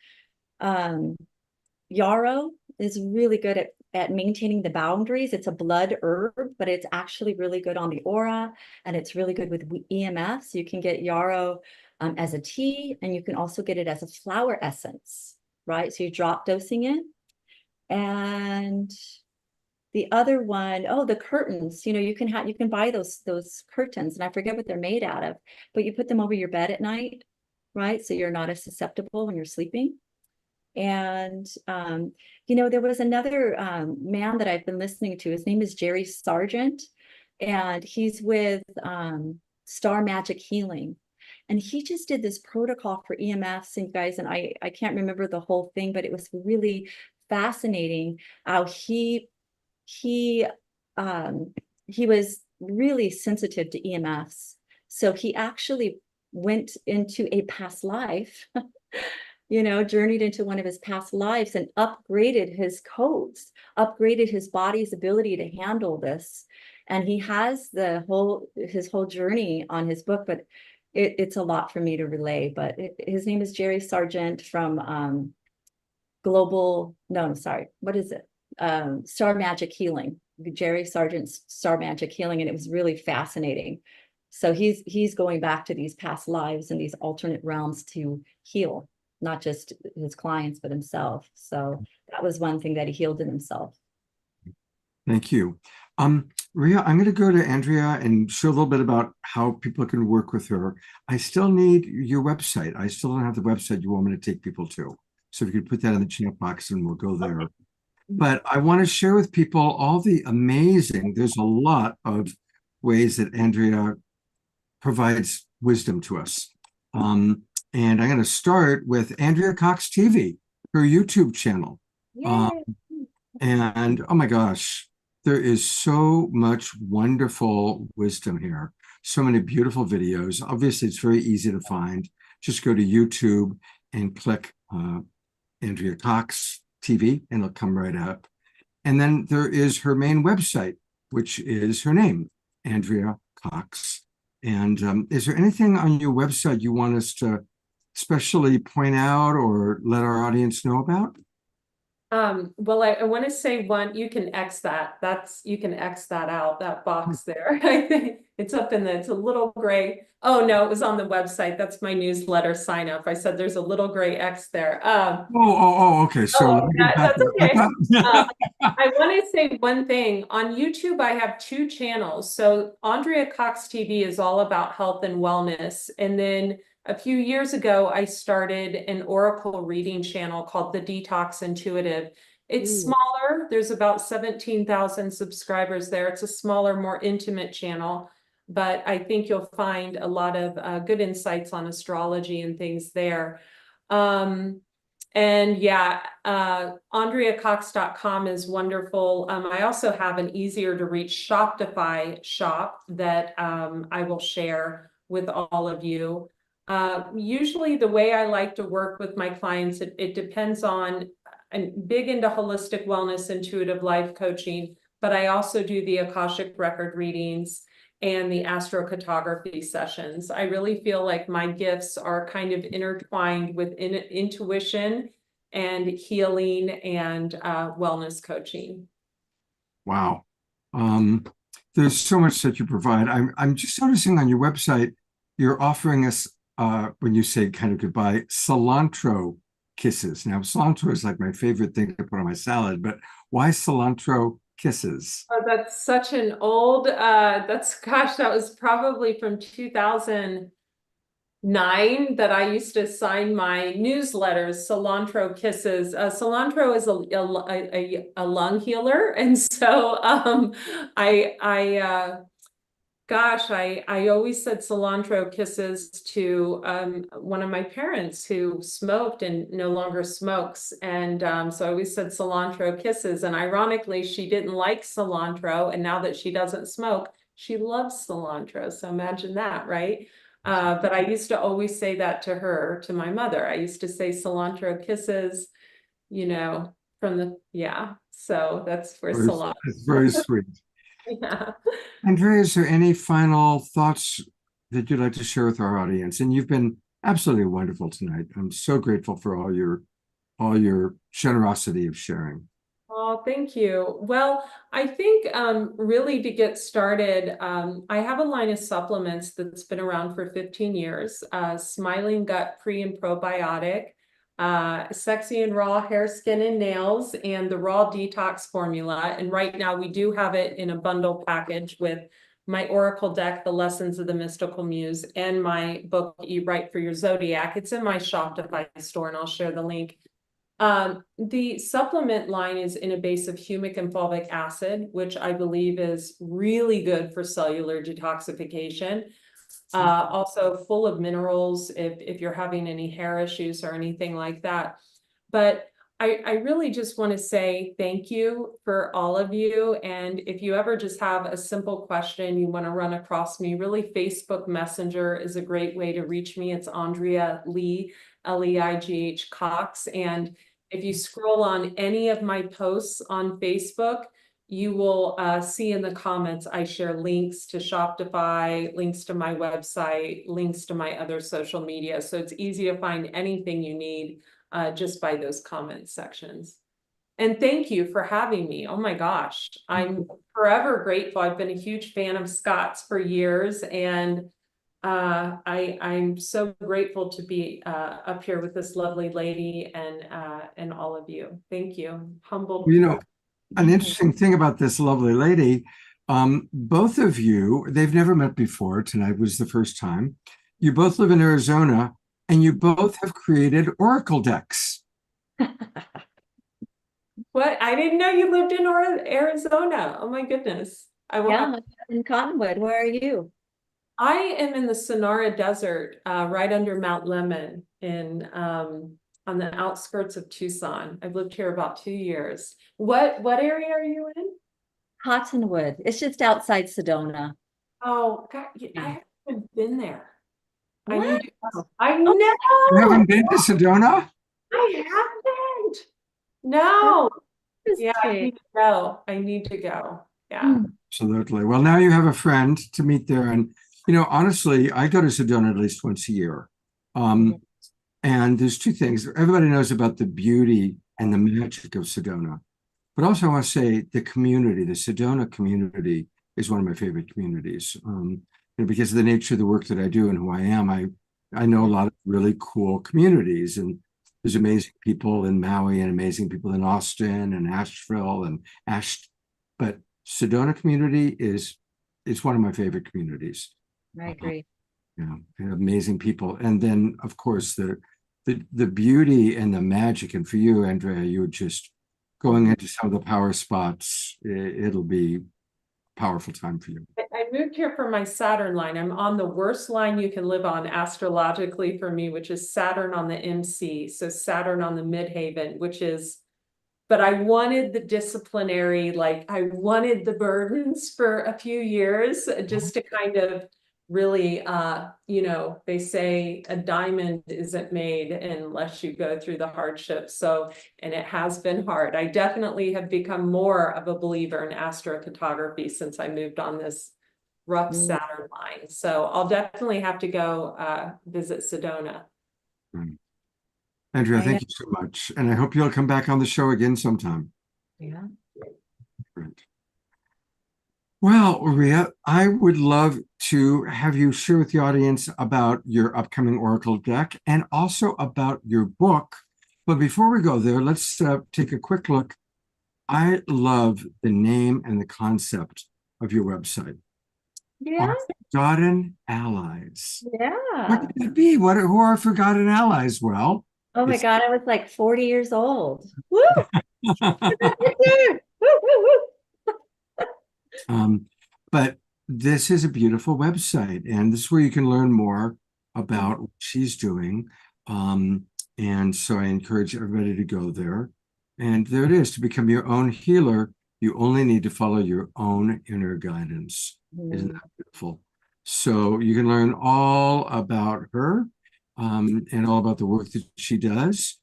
Yarrow is really good at maintaining the boundaries. It's a blood herb, but it's actually really good on the aura, and it's really good with EMFs. You can get yarrow as a tea, and you can also get it as a flower essence, right? So you drop dosing it. And the other one, oh, the curtains, you know, you can buy those curtains, and I forget what they're made out of, but you put them over your bed at night, right? So you're not as susceptible when you're sleeping. And, you know, there was another man that I've been listening to. His name is Jerry Sargent, and he's with Star Magic Healing. And he just did this protocol for EMFs, and guys, and I can't remember the whole thing, but it was really fascinating how he was really sensitive to EMFs. So he actually went into a past life, you know, journeyed into one of his past lives and upgraded his codes, upgraded his body's ability to handle this. And he has his whole journey on his book, but it's a lot for me to relay. But his name is Jerry Sargent from Star Magic Healing. Jerry Sargent's Star Magic Healing, and it was really fascinating. So he's going back to these past lives and these alternate realms to heal, not just his clients, but himself. So that was one thing that he healed in himself. Thank you. Ria, I'm going to go to Andrea and show a little bit about how people can work with her. I still need your website. I still don't have the website you want me to take people to. So if you could put that in the chat box and we'll go there. But I want to share with people all the amazing, there's a lot of ways that Andrea provides wisdom to us. And I'm going to start with Andrea Cox TV, her YouTube channel. And oh my gosh, there is so much wonderful wisdom here. So many beautiful videos. Obviously, it's very easy to find. Just go to YouTube and click Andrea Cox TV, and it'll come right up. And then there is her main website, which is her name, Andrea Cox. And is there anything on your website you want us to especially point out or let our audience know about? Well, I want to say one, you can X that. You can X that out, that box there. I think it's up in it's a little gray. Oh, no, it was on the website. That's my newsletter sign up. I said there's a little gray X there. Okay. So that's okay. I want to say one thing. On YouTube, I have 2 channels. So Andrea Cox TV is all about health and wellness. And then a few years ago, I started an Oracle reading channel called The Detox Intuitive. It's smaller. There's about 17,000 subscribers there. It's a smaller, more intimate channel, but I think you'll find a lot of good insights on astrology and things there. And yeah, AndreaCox.com is wonderful. I also have an easier to reach Shopify shop that I will share with all of you. Usually the way I like to work with my clients, it depends on, I'm big into holistic wellness, intuitive life coaching, but I also do the Akashic record readings and the astrocartography sessions. I really feel like my gifts are kind of intertwined with intuition and healing and wellness coaching. Wow. There's so much that you provide. I'm just noticing on your website, you're offering us, when you say kind of goodbye, cilantro kisses. Now, cilantro is like my favorite thing to put on my salad, but why cilantro kisses? Oh, that's such an old, gosh, that was probably from 2009 that I used to sign my newsletters, cilantro kisses. Cilantro is a lung healer. And so gosh, I always said cilantro kisses to one of my parents who smoked and no longer smokes. And so I always said cilantro kisses. And ironically, she didn't like cilantro. And now that she doesn't smoke, she loves cilantro. So imagine that, right? But I used to always say that to her, to my mother. I used to say cilantro kisses, you know, so that's for cilantro. It's very sweet. Yeah. Andrea, is there any final thoughts that you'd like to share with our audience? And you've been absolutely wonderful tonight. I'm so grateful for all your generosity of sharing. Oh, thank you. Well, I think really to get started, I have a line of supplements that's been around for 15 years, Smiling Gut Pre and Probiotic, Sexy and Raw Hair, Skin and Nails, and the Raw Detox Formula. And right now we do have it in a bundle package with my Oracle deck, The Lessons of the Mystical Muse, and my book, Eat Right for Your Zodiac. It's in my Shopify store, and I'll share the link. The supplement line is in a base of humic and fulvic acid, which I believe is really good for cellular detoxification. Also full of minerals if you're having any hair issues or anything like that. But I really just want to say thank you for all of you. And if you ever just have a simple question you want to run across me, really Facebook Messenger is a great way to reach me. It's Andrea Lee, Leigh Cox. And if you scroll on any of my posts on Facebook, you will see in the comments, I share links to Shopify, links to my website, links to my other social media. So it's easy to find anything you need just by those comment sections. And thank you for having me. Oh my gosh, I'm forever grateful. I've been a huge fan of Scott's for years, and I'm so grateful to be up here with this lovely lady and all of you. Thank you. Humbled. You know, an interesting thing about this lovely lady, Both of you, they've never met before. Tonight was the first time. You both live in Arizona, and you both have created Oracle decks. What? I didn't know you lived in Arizona. Oh my goodness. I will have Yeah, in Cottonwood, where are you? I am in the Sonora Desert, right under Mount Lemmon on the outskirts of Tucson. I've lived here about 2 years. What area are you in? Cottonwood. It's just outside Sedona. Oh, God, Yeah. I haven't been there. I What? need to go. I You know. haven't been to Sedona? I haven't. No. Yeah, I Interesting. need to go. I need to go. Yeah. Hmm. Absolutely. Well, now you have a friend to meet there. And, honestly, I go to Sedona at least once a year. And there's two things. Everybody knows about the beauty and the magic of Sedona. But also, I want to say the community, the Sedona community, is one of my favorite communities. Because of the nature of the work that I do and who I am, I know a lot of really cool communities. And there's amazing people in Maui and amazing people in Austin and Asheville and but Sedona community is one of my favorite communities. I agree. Amazing people. And then, of course, the beauty and the magic. And for you, Andrea, you were just going into some of the power spots. It'll be a powerful time for you. I moved here for my Saturn line. I'm on the worst line you can live on astrologically for me, which is Saturn on the MC. So Saturn on the midhaven, but I wanted the disciplinary, I wanted the burdens for a few years just to kind of really, they say a diamond isn't made unless you go through the hardship. So, and it has been hard. I definitely have become more of a believer in astrocartography since I moved on this rough Saturn line. So I'll definitely have to go visit Sedona. Andrea, thank you so much. And I hope you'll come back on the show again sometime. Yeah. Great. Well, Ria, I would love to have you share with the audience about your upcoming Oracle deck and also about your book. But before we go there, let's take a quick look. I love the name and the concept of your website. Yeah. Our Forgotten Allies. Yeah. What could it be? Who are Forgotten Allies? Well, Oh my it's- God, I was like 40 years old. Woo! Woo, woo, woo. But this is a beautiful website, and this is where you can learn more about what she's doing. And so I encourage everybody to go there. And there it is. To become your own healer, you only need to follow your own inner guidance. Isn't that beautiful? So you can learn all about her and all about the work that she does.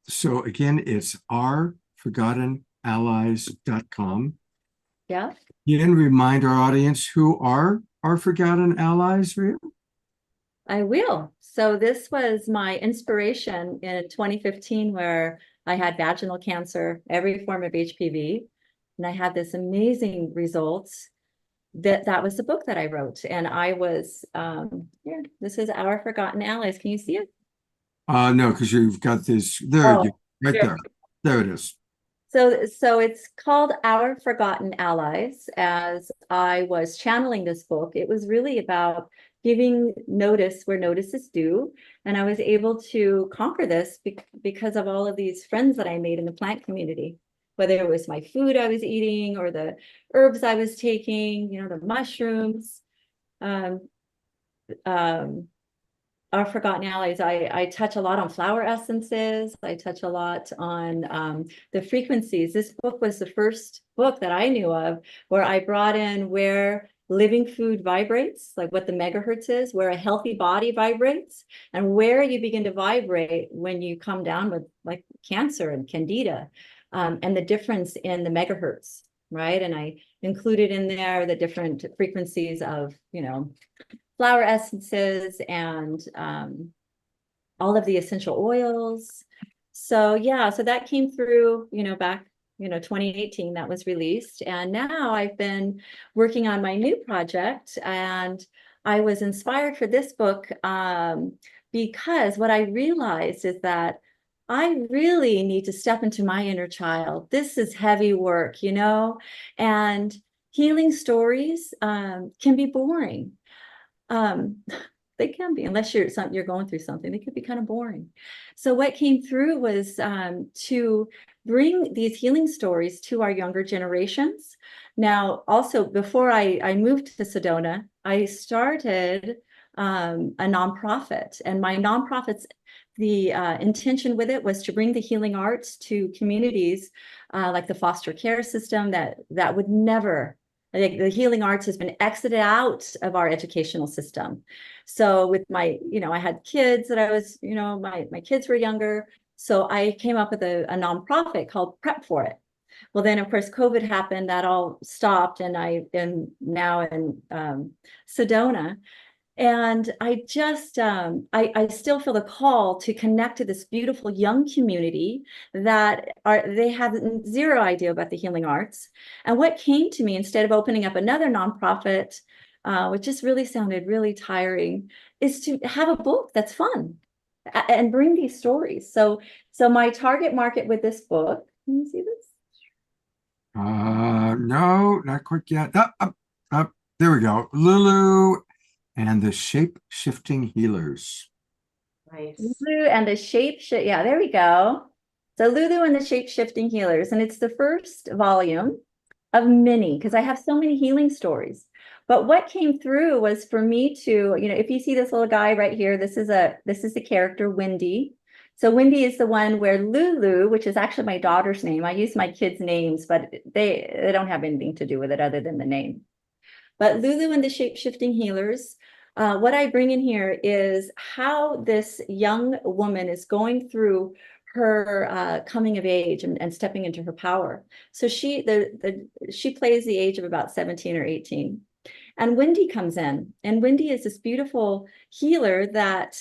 So again, it's ourforgottenallies.com. Yeah. Again, remind our audience who are our Forgotten Allies, Ria? I will. So this was my inspiration in 2015, where I had vaginal cancer, every form of HPV, and I had this amazing results. That was the book that I wrote, and I was here. This is Our Forgotten Allies. Can you see it? No, because you've got this there, Oh, right there. there it is. So it's called Our Forgotten Allies. As I was channeling this book, it was really about giving notice where notice is due. And I was able to conquer this because of all of these friends that I made in the plant community, whether it was my food I was eating or the herbs I was taking, the mushrooms. Our Forgotten Allies, I touch a lot on flower essences. I touch a lot on the frequencies. This book was the first book that I knew of where I brought in where living food vibrates, like what the megahertz is, where a healthy body vibrates, and where you begin to vibrate when you come down with like cancer and candida, and the difference in the megahertz, right? And I included in there the different frequencies of, flower essences and all of the essential oils. So yeah, so that came through, back, 2018, that was released. And now I've been working on my new project, and I was inspired for this book because what I realized is that I really need to step into my inner child. This is heavy work, and healing stories can be boring. They can be, unless you're going through something, they could be kind of boring. So what came through was to bring these healing stories to our younger generations. Now, also, before I moved to Sedona, I started a nonprofit, and my nonprofit's the intention with it was to bring the healing arts to communities like the foster care system that would never, like, the healing arts has been exited out of our educational system. So with my, I had kids that I was, my kids were younger. So I came up with a nonprofit called Prep For It. Well, then of course, COVID happened, that all stopped, and I am now in Sedona. And I just, I still feel the call to connect to this beautiful young community they have zero idea about the healing arts. And what came to me, instead of opening up another nonprofit, which just really sounded really tiring, is to have a book that's fun and bring these stories. So my target market with this book, can you see this? No, not quite yet. There we go. Lulu and the Shape-Shifting Healers. Nice. Lulu and the yeah, there we go. So Lulu and the Shape-Shifting Healers, and it's the first volume of many, because I have so many healing stories. But what came through was for me to, if you see this little guy right here, this is the character Wendy. So Wendy is the one where Lulu, which is actually my daughter's name. I use my kids' names, but they don't have anything to do with it other than the name. But Lulu and the Shape-Shifting Healers, what I bring in here is how this young woman is going through her coming of age and stepping into her power. So she plays the age of about 17 or 18. And Wendy comes in, and Wendy is this beautiful healer that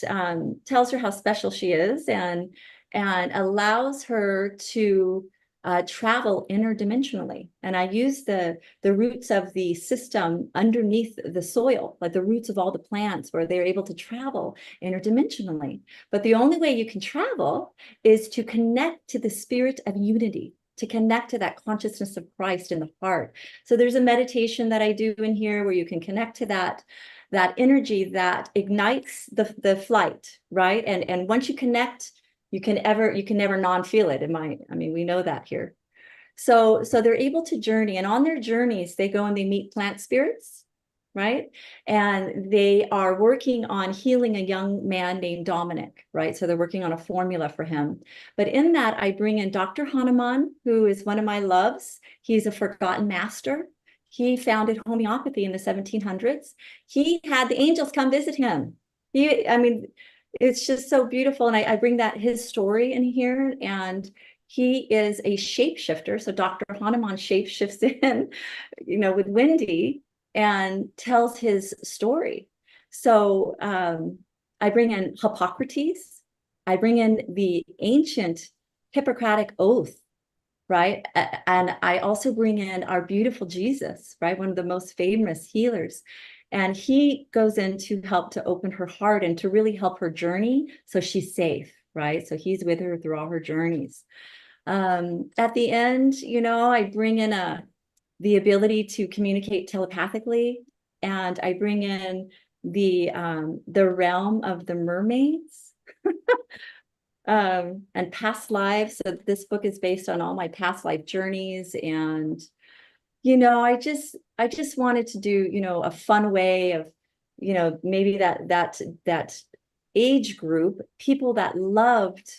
tells her how special she is and allows her to travel interdimensionally. And I use the roots of the system underneath the soil, like the roots of all the plants, where they're able to travel interdimensionally. But the only way you can travel is to connect to the spirit of unity, to connect to that consciousness of Christ in the heart. So there's a meditation that I do in here where you can connect to that energy that ignites the flight, right? And once you connect, you can never non-feel it. We know that here. So they're able to journey, and on their journeys, they go and they meet plant spirits, right? And they are working on healing a young man named Dominic, right? So they're working on a formula for him. But in that, I bring in Dr. Hanuman, who is one of my loves. He's a forgotten master. He founded homeopathy in the 1700s. He had the angels come visit him. It's just so beautiful. And I bring his story in here, and he is a shapeshifter. So Dr. Hanuman shapeshifts in, with Wendy and tells his story. So I bring in Hippocrates. I bring in the ancient Hippocratic Oath, right? And I also bring in our beautiful Jesus, right? One of the most famous healers. And he goes in to help to open her heart and to really help her journey so she's safe, right? So he's with her through all her journeys. At the end, I bring in the ability to communicate telepathically, and I bring in the realm of the mermaids and past lives. So this book is based on all my past life journeys, and I just wanted to do, a fun way of, maybe that age group, people that loved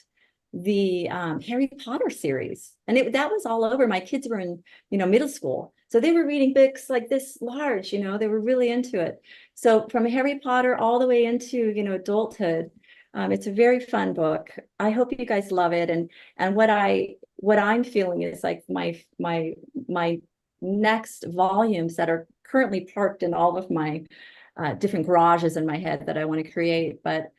the Harry Potter series. And that was all over. My kids were in, middle school. So they were reading books like this large, they were really into it. So from Harry Potter all the way into, adulthood, it's a very fun book. I hope you guys love it. And what I'm feeling is like my next volumes that are currently parked in all of my different garages in my head that I want to create. But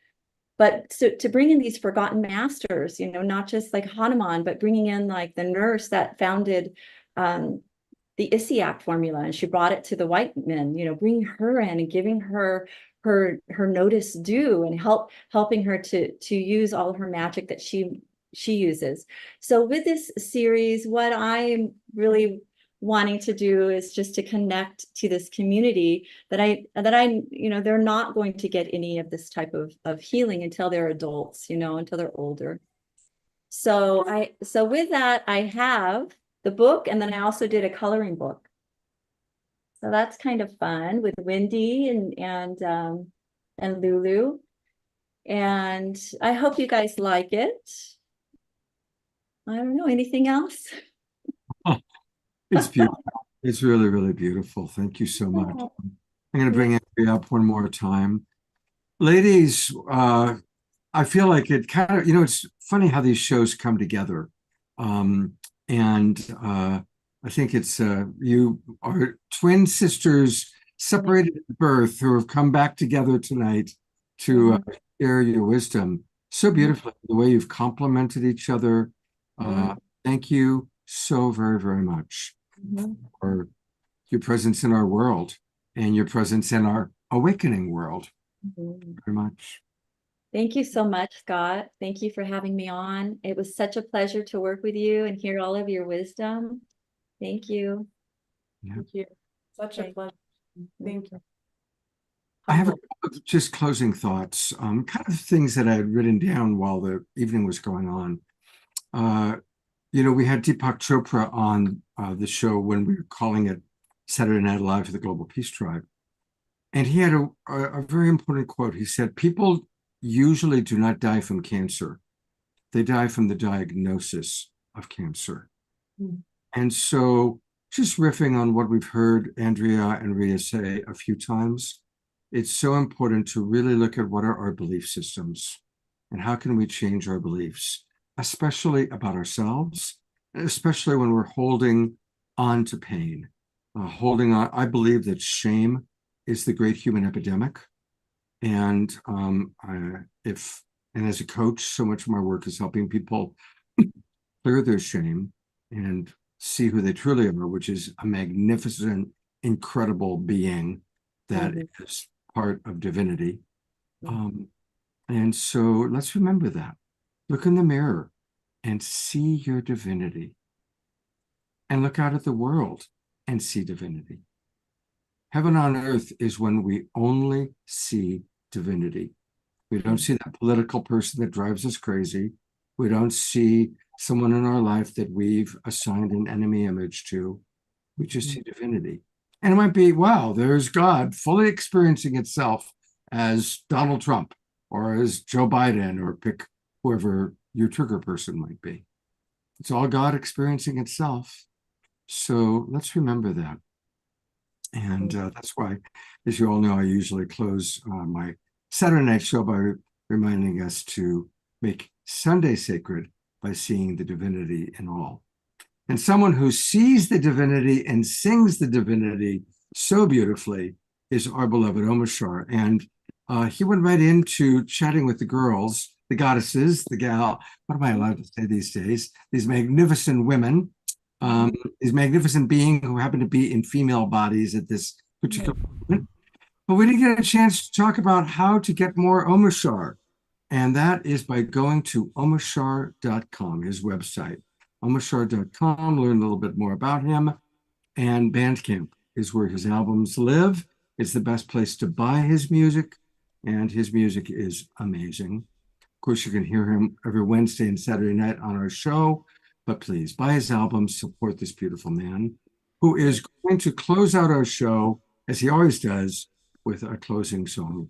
so to bring in these forgotten masters, not just like Hanuman, but bringing in like the nurse that founded the Isiac formula, and she brought it to the white men, bringing her in and giving her notice due, and helping her to use all of her magic that she uses. So with this series, what I'm really wanting to do is just to connect to this community that I, you know, they're not going to get any of this type of healing until they're adults, you know, until they're older. So with that, I have the book, and then I also did a coloring book. So that's kind of fun with Wendy and Lulu. And I hope you guys like it. I don't know, anything else? It's beautiful. It's really, really beautiful. Thank you so much. I'm going to bring Andrea up one more time. Ladies, I feel like it kind of, you know, it's funny how these shows come together. I think it's you are twin sisters separated at birth who have come back together tonight to share your wisdom so beautifully, the way you've complemented each other. Thank you so very, very much for your presence in our world and your presence in our awakening world. Very much. Thank you so much, Scott. Thank you for having me on. It was such a pleasure to work with you and hear all of your wisdom. Thank you. Yeah. Thank you. Such a pleasure. Thank you. I have a couple of just closing thoughts, kind of things that I had written down while the evening was going on. You know, we had Deepak Chopra on the show when we were calling it Saturday Night Live for the Global Peace Tribe. And he had a very important quote. He said, people usually do not die from cancer. They die from the diagnosis of cancer. And so just riffing on what we've heard Andrea and Rhea say a few times, it's so important to really look at what are our belief systems and how can we change our beliefs, especially about ourselves, especially when we're holding on to pain. Holding on, I believe that shame is the great human epidemic. And as a coach, so much of my work is helping people clear their shame and see who they truly are, which is a magnificent, incredible being that is part of divinity. And so let's remember that. Look in the mirror and see your divinity. And look out at the world and see divinity. Heaven on earth is when we only see divinity. We don't see that political person that drives us crazy. We don't see someone in our life that we've assigned an enemy image to. We just see divinity. And it might be, wow, there's God fully experiencing itself as Donald Trump or as Joe Biden, or pick whoever your trigger person might be. It's all God experiencing itself. So let's remember that. And that's why, as you all know, I usually close my Saturday night show by reminding us to make Sunday sacred by seeing the divinity in all. And someone who sees the divinity and sings the divinity so beautifully is our beloved Omashar. And he went right into chatting with the girls, the goddesses, the gal, what am I allowed to say these days? These magnificent women, these magnificent beings who happen to be in female bodies at this particular moment. But we didn't get a chance to talk about how to get more Omashar. And that is by going to omashar.com, his website. omashar.com, learn a little bit more about him. And Bandcamp is where his albums live. It's the best place to buy his music, and his music is amazing. Of course, you can hear him every Wednesday and Saturday night on our show, but please buy his albums, support this beautiful man, who is going to close out our show, as he always does, with a closing song.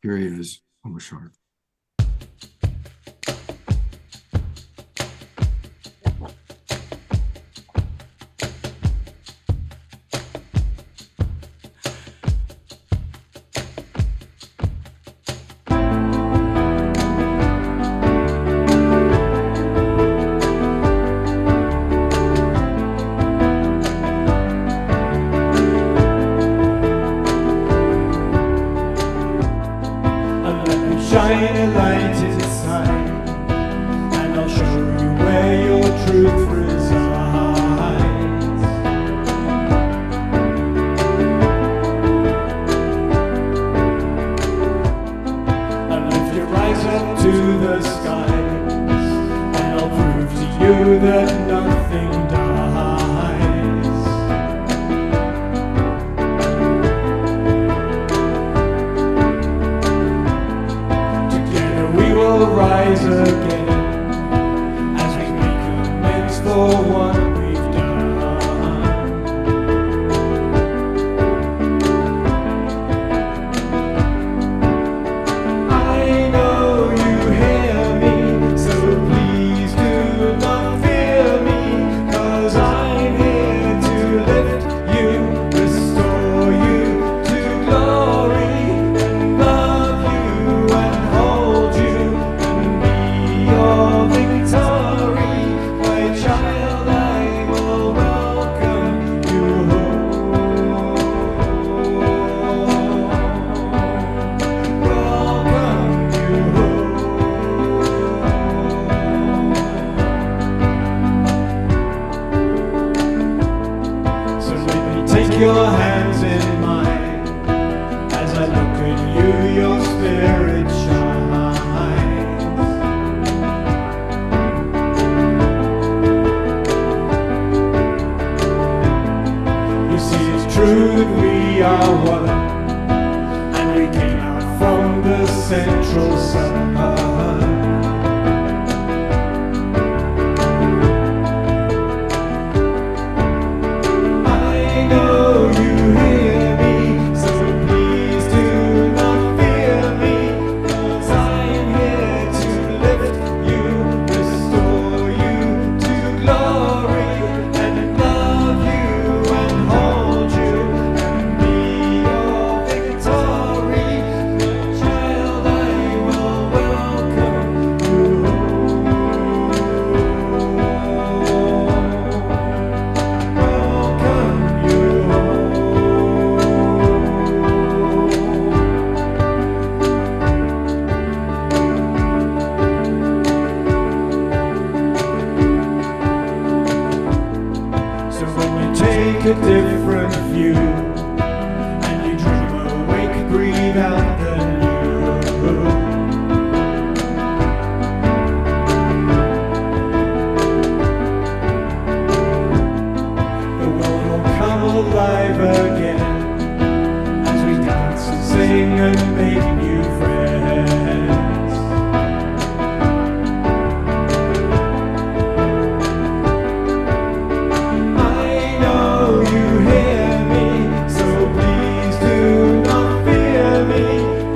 Here he is, Omashar. Shine a light inside, and I'll show you where your truth resides. And if you rise up to the skies, and I'll prove to you that nothing dies. central sun. I know you hear me, so please do not fear me, 'cause I am here to lift you, restore you to glory, and love you and hold you, and be your victory. My child, I will welcome you welcome you So when you take a different view and you dream awake, breathe out the new. The world will come alive again as we dance and sing and make new friends. I know you hear me, so please do not fear me,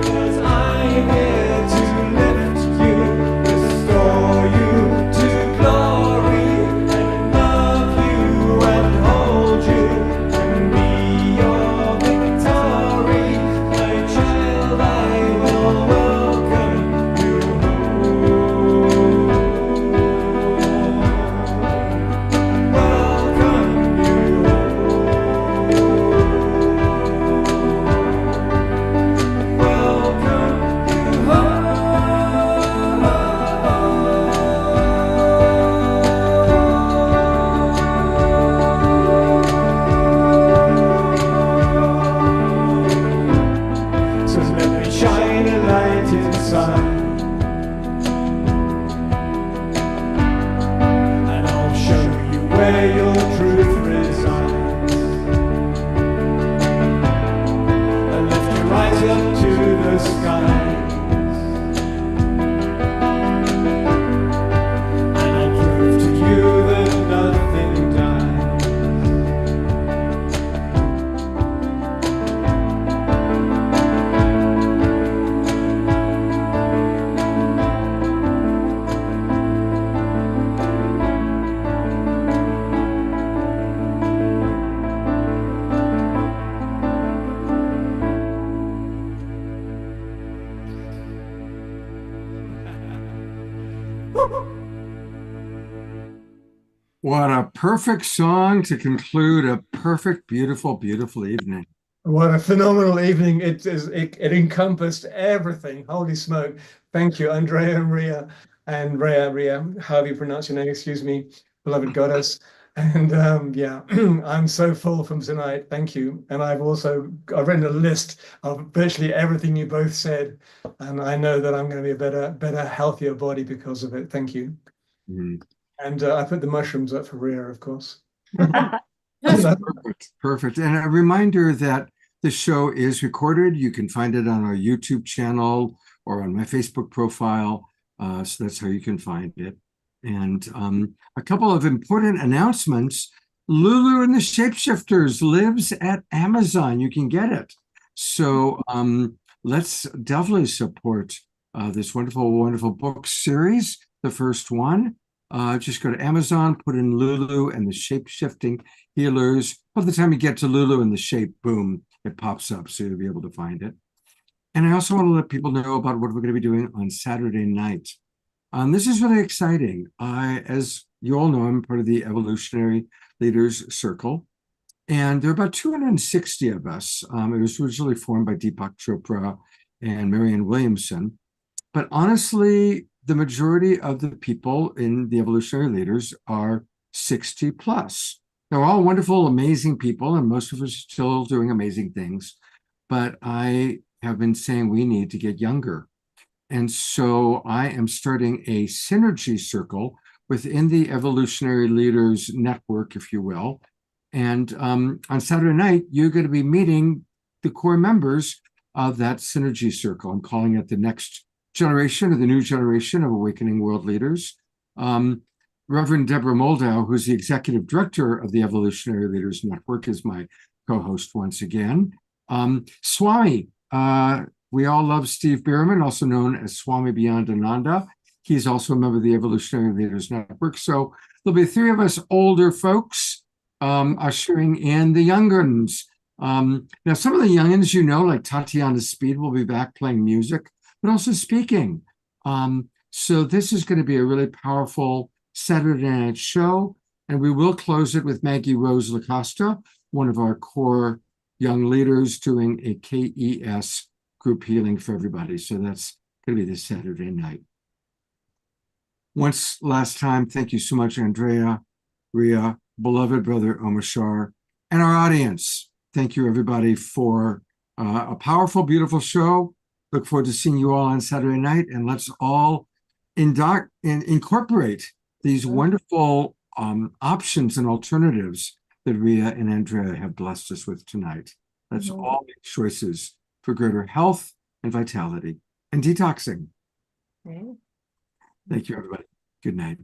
'cause I'm here to lift you, restore you to glory, and love you and hold you, and be your victory. My child, I will welcome you welcome you So let me shine a light inside, and I'll show you where your truth resides, and lift your eyes up to the skies, and I'll prove to you that nothing dies. What a perfect song to conclude a perfect, beautiful, beautiful evening. What a phenomenal evening. It encompassed everything. Holy smoke. Thank you, Andrea and Ria. And Ria, however you pronounce your name, excuse me, beloved goddess. And yeah, I'm so full from tonight. Thank you. And I've written a list of virtually everything you both said. And I know that I'm going to be a better, healthier body because of it. Thank you. Mhm. And I put the mushrooms up for Ria, of course. Perfect, perfect. And a reminder that the show is recorded. You can find it on our YouTube channel or on my Facebook profile. So that's how you can find it. And a couple of important announcements. Lulu and the Shapeshifters lives at Amazon. You can get it. So let's definitely support this wonderful, wonderful book series, the first one. Just go to Amazon, put in Lulu and the Shape-Shifting Healers. By the time you get to Lulu and the Shape, boom, it pops up, so you'll be able to find it. And I also want to let people know about what we're going to be doing on Saturday night. This is really exciting. As you all know, I'm part of the Evolutionary Leaders Circle, and there are about 260 of us. It was originally formed by Deepak Chopra and Marianne Williamson. But honestly, the majority of the people in the Evolutionary Leaders are 60 plus. They're all wonderful, amazing people, and most of us are still doing amazing things. But I have been saying we need to get younger. And so I am starting a synergy circle within the Evolutionary Leaders Network, if you will. And on Saturday night, you're going to be meeting the core members of that synergy circle. I'm calling it the next generation or the new generation of Awakening World Leaders. Reverend Deborah Moldow, who's the executive director of the Evolutionary Leaders Network, is my co-host once again. Swami, we all love Steve Bierman, also known as Swami Beyondananda. He's also a member of the Evolutionary Leaders Network. So there'll be three of us older folks ushering in the young'uns. Now, some of the young'uns, you know, like Tatiana Speed, will be back playing music, but also speaking. So this is going to be a really powerful Saturday night show, and we will close it with Maggie Rose Lacosta, one of our core young leaders, doing a KES group healing for everybody. So that's going to be this Saturday night. Once last time, thank you so much, Andrea, Ria, beloved brother Omashar, and our audience. Thank you, everybody, for a powerful, beautiful show. Look forward to seeing you all on Saturday night, and let's all incorporate these wonderful options and alternatives that Ria and Andrea have blessed us with tonight. Let's all make choices for greater health and vitality and detoxing. Thank you, everybody. Good night.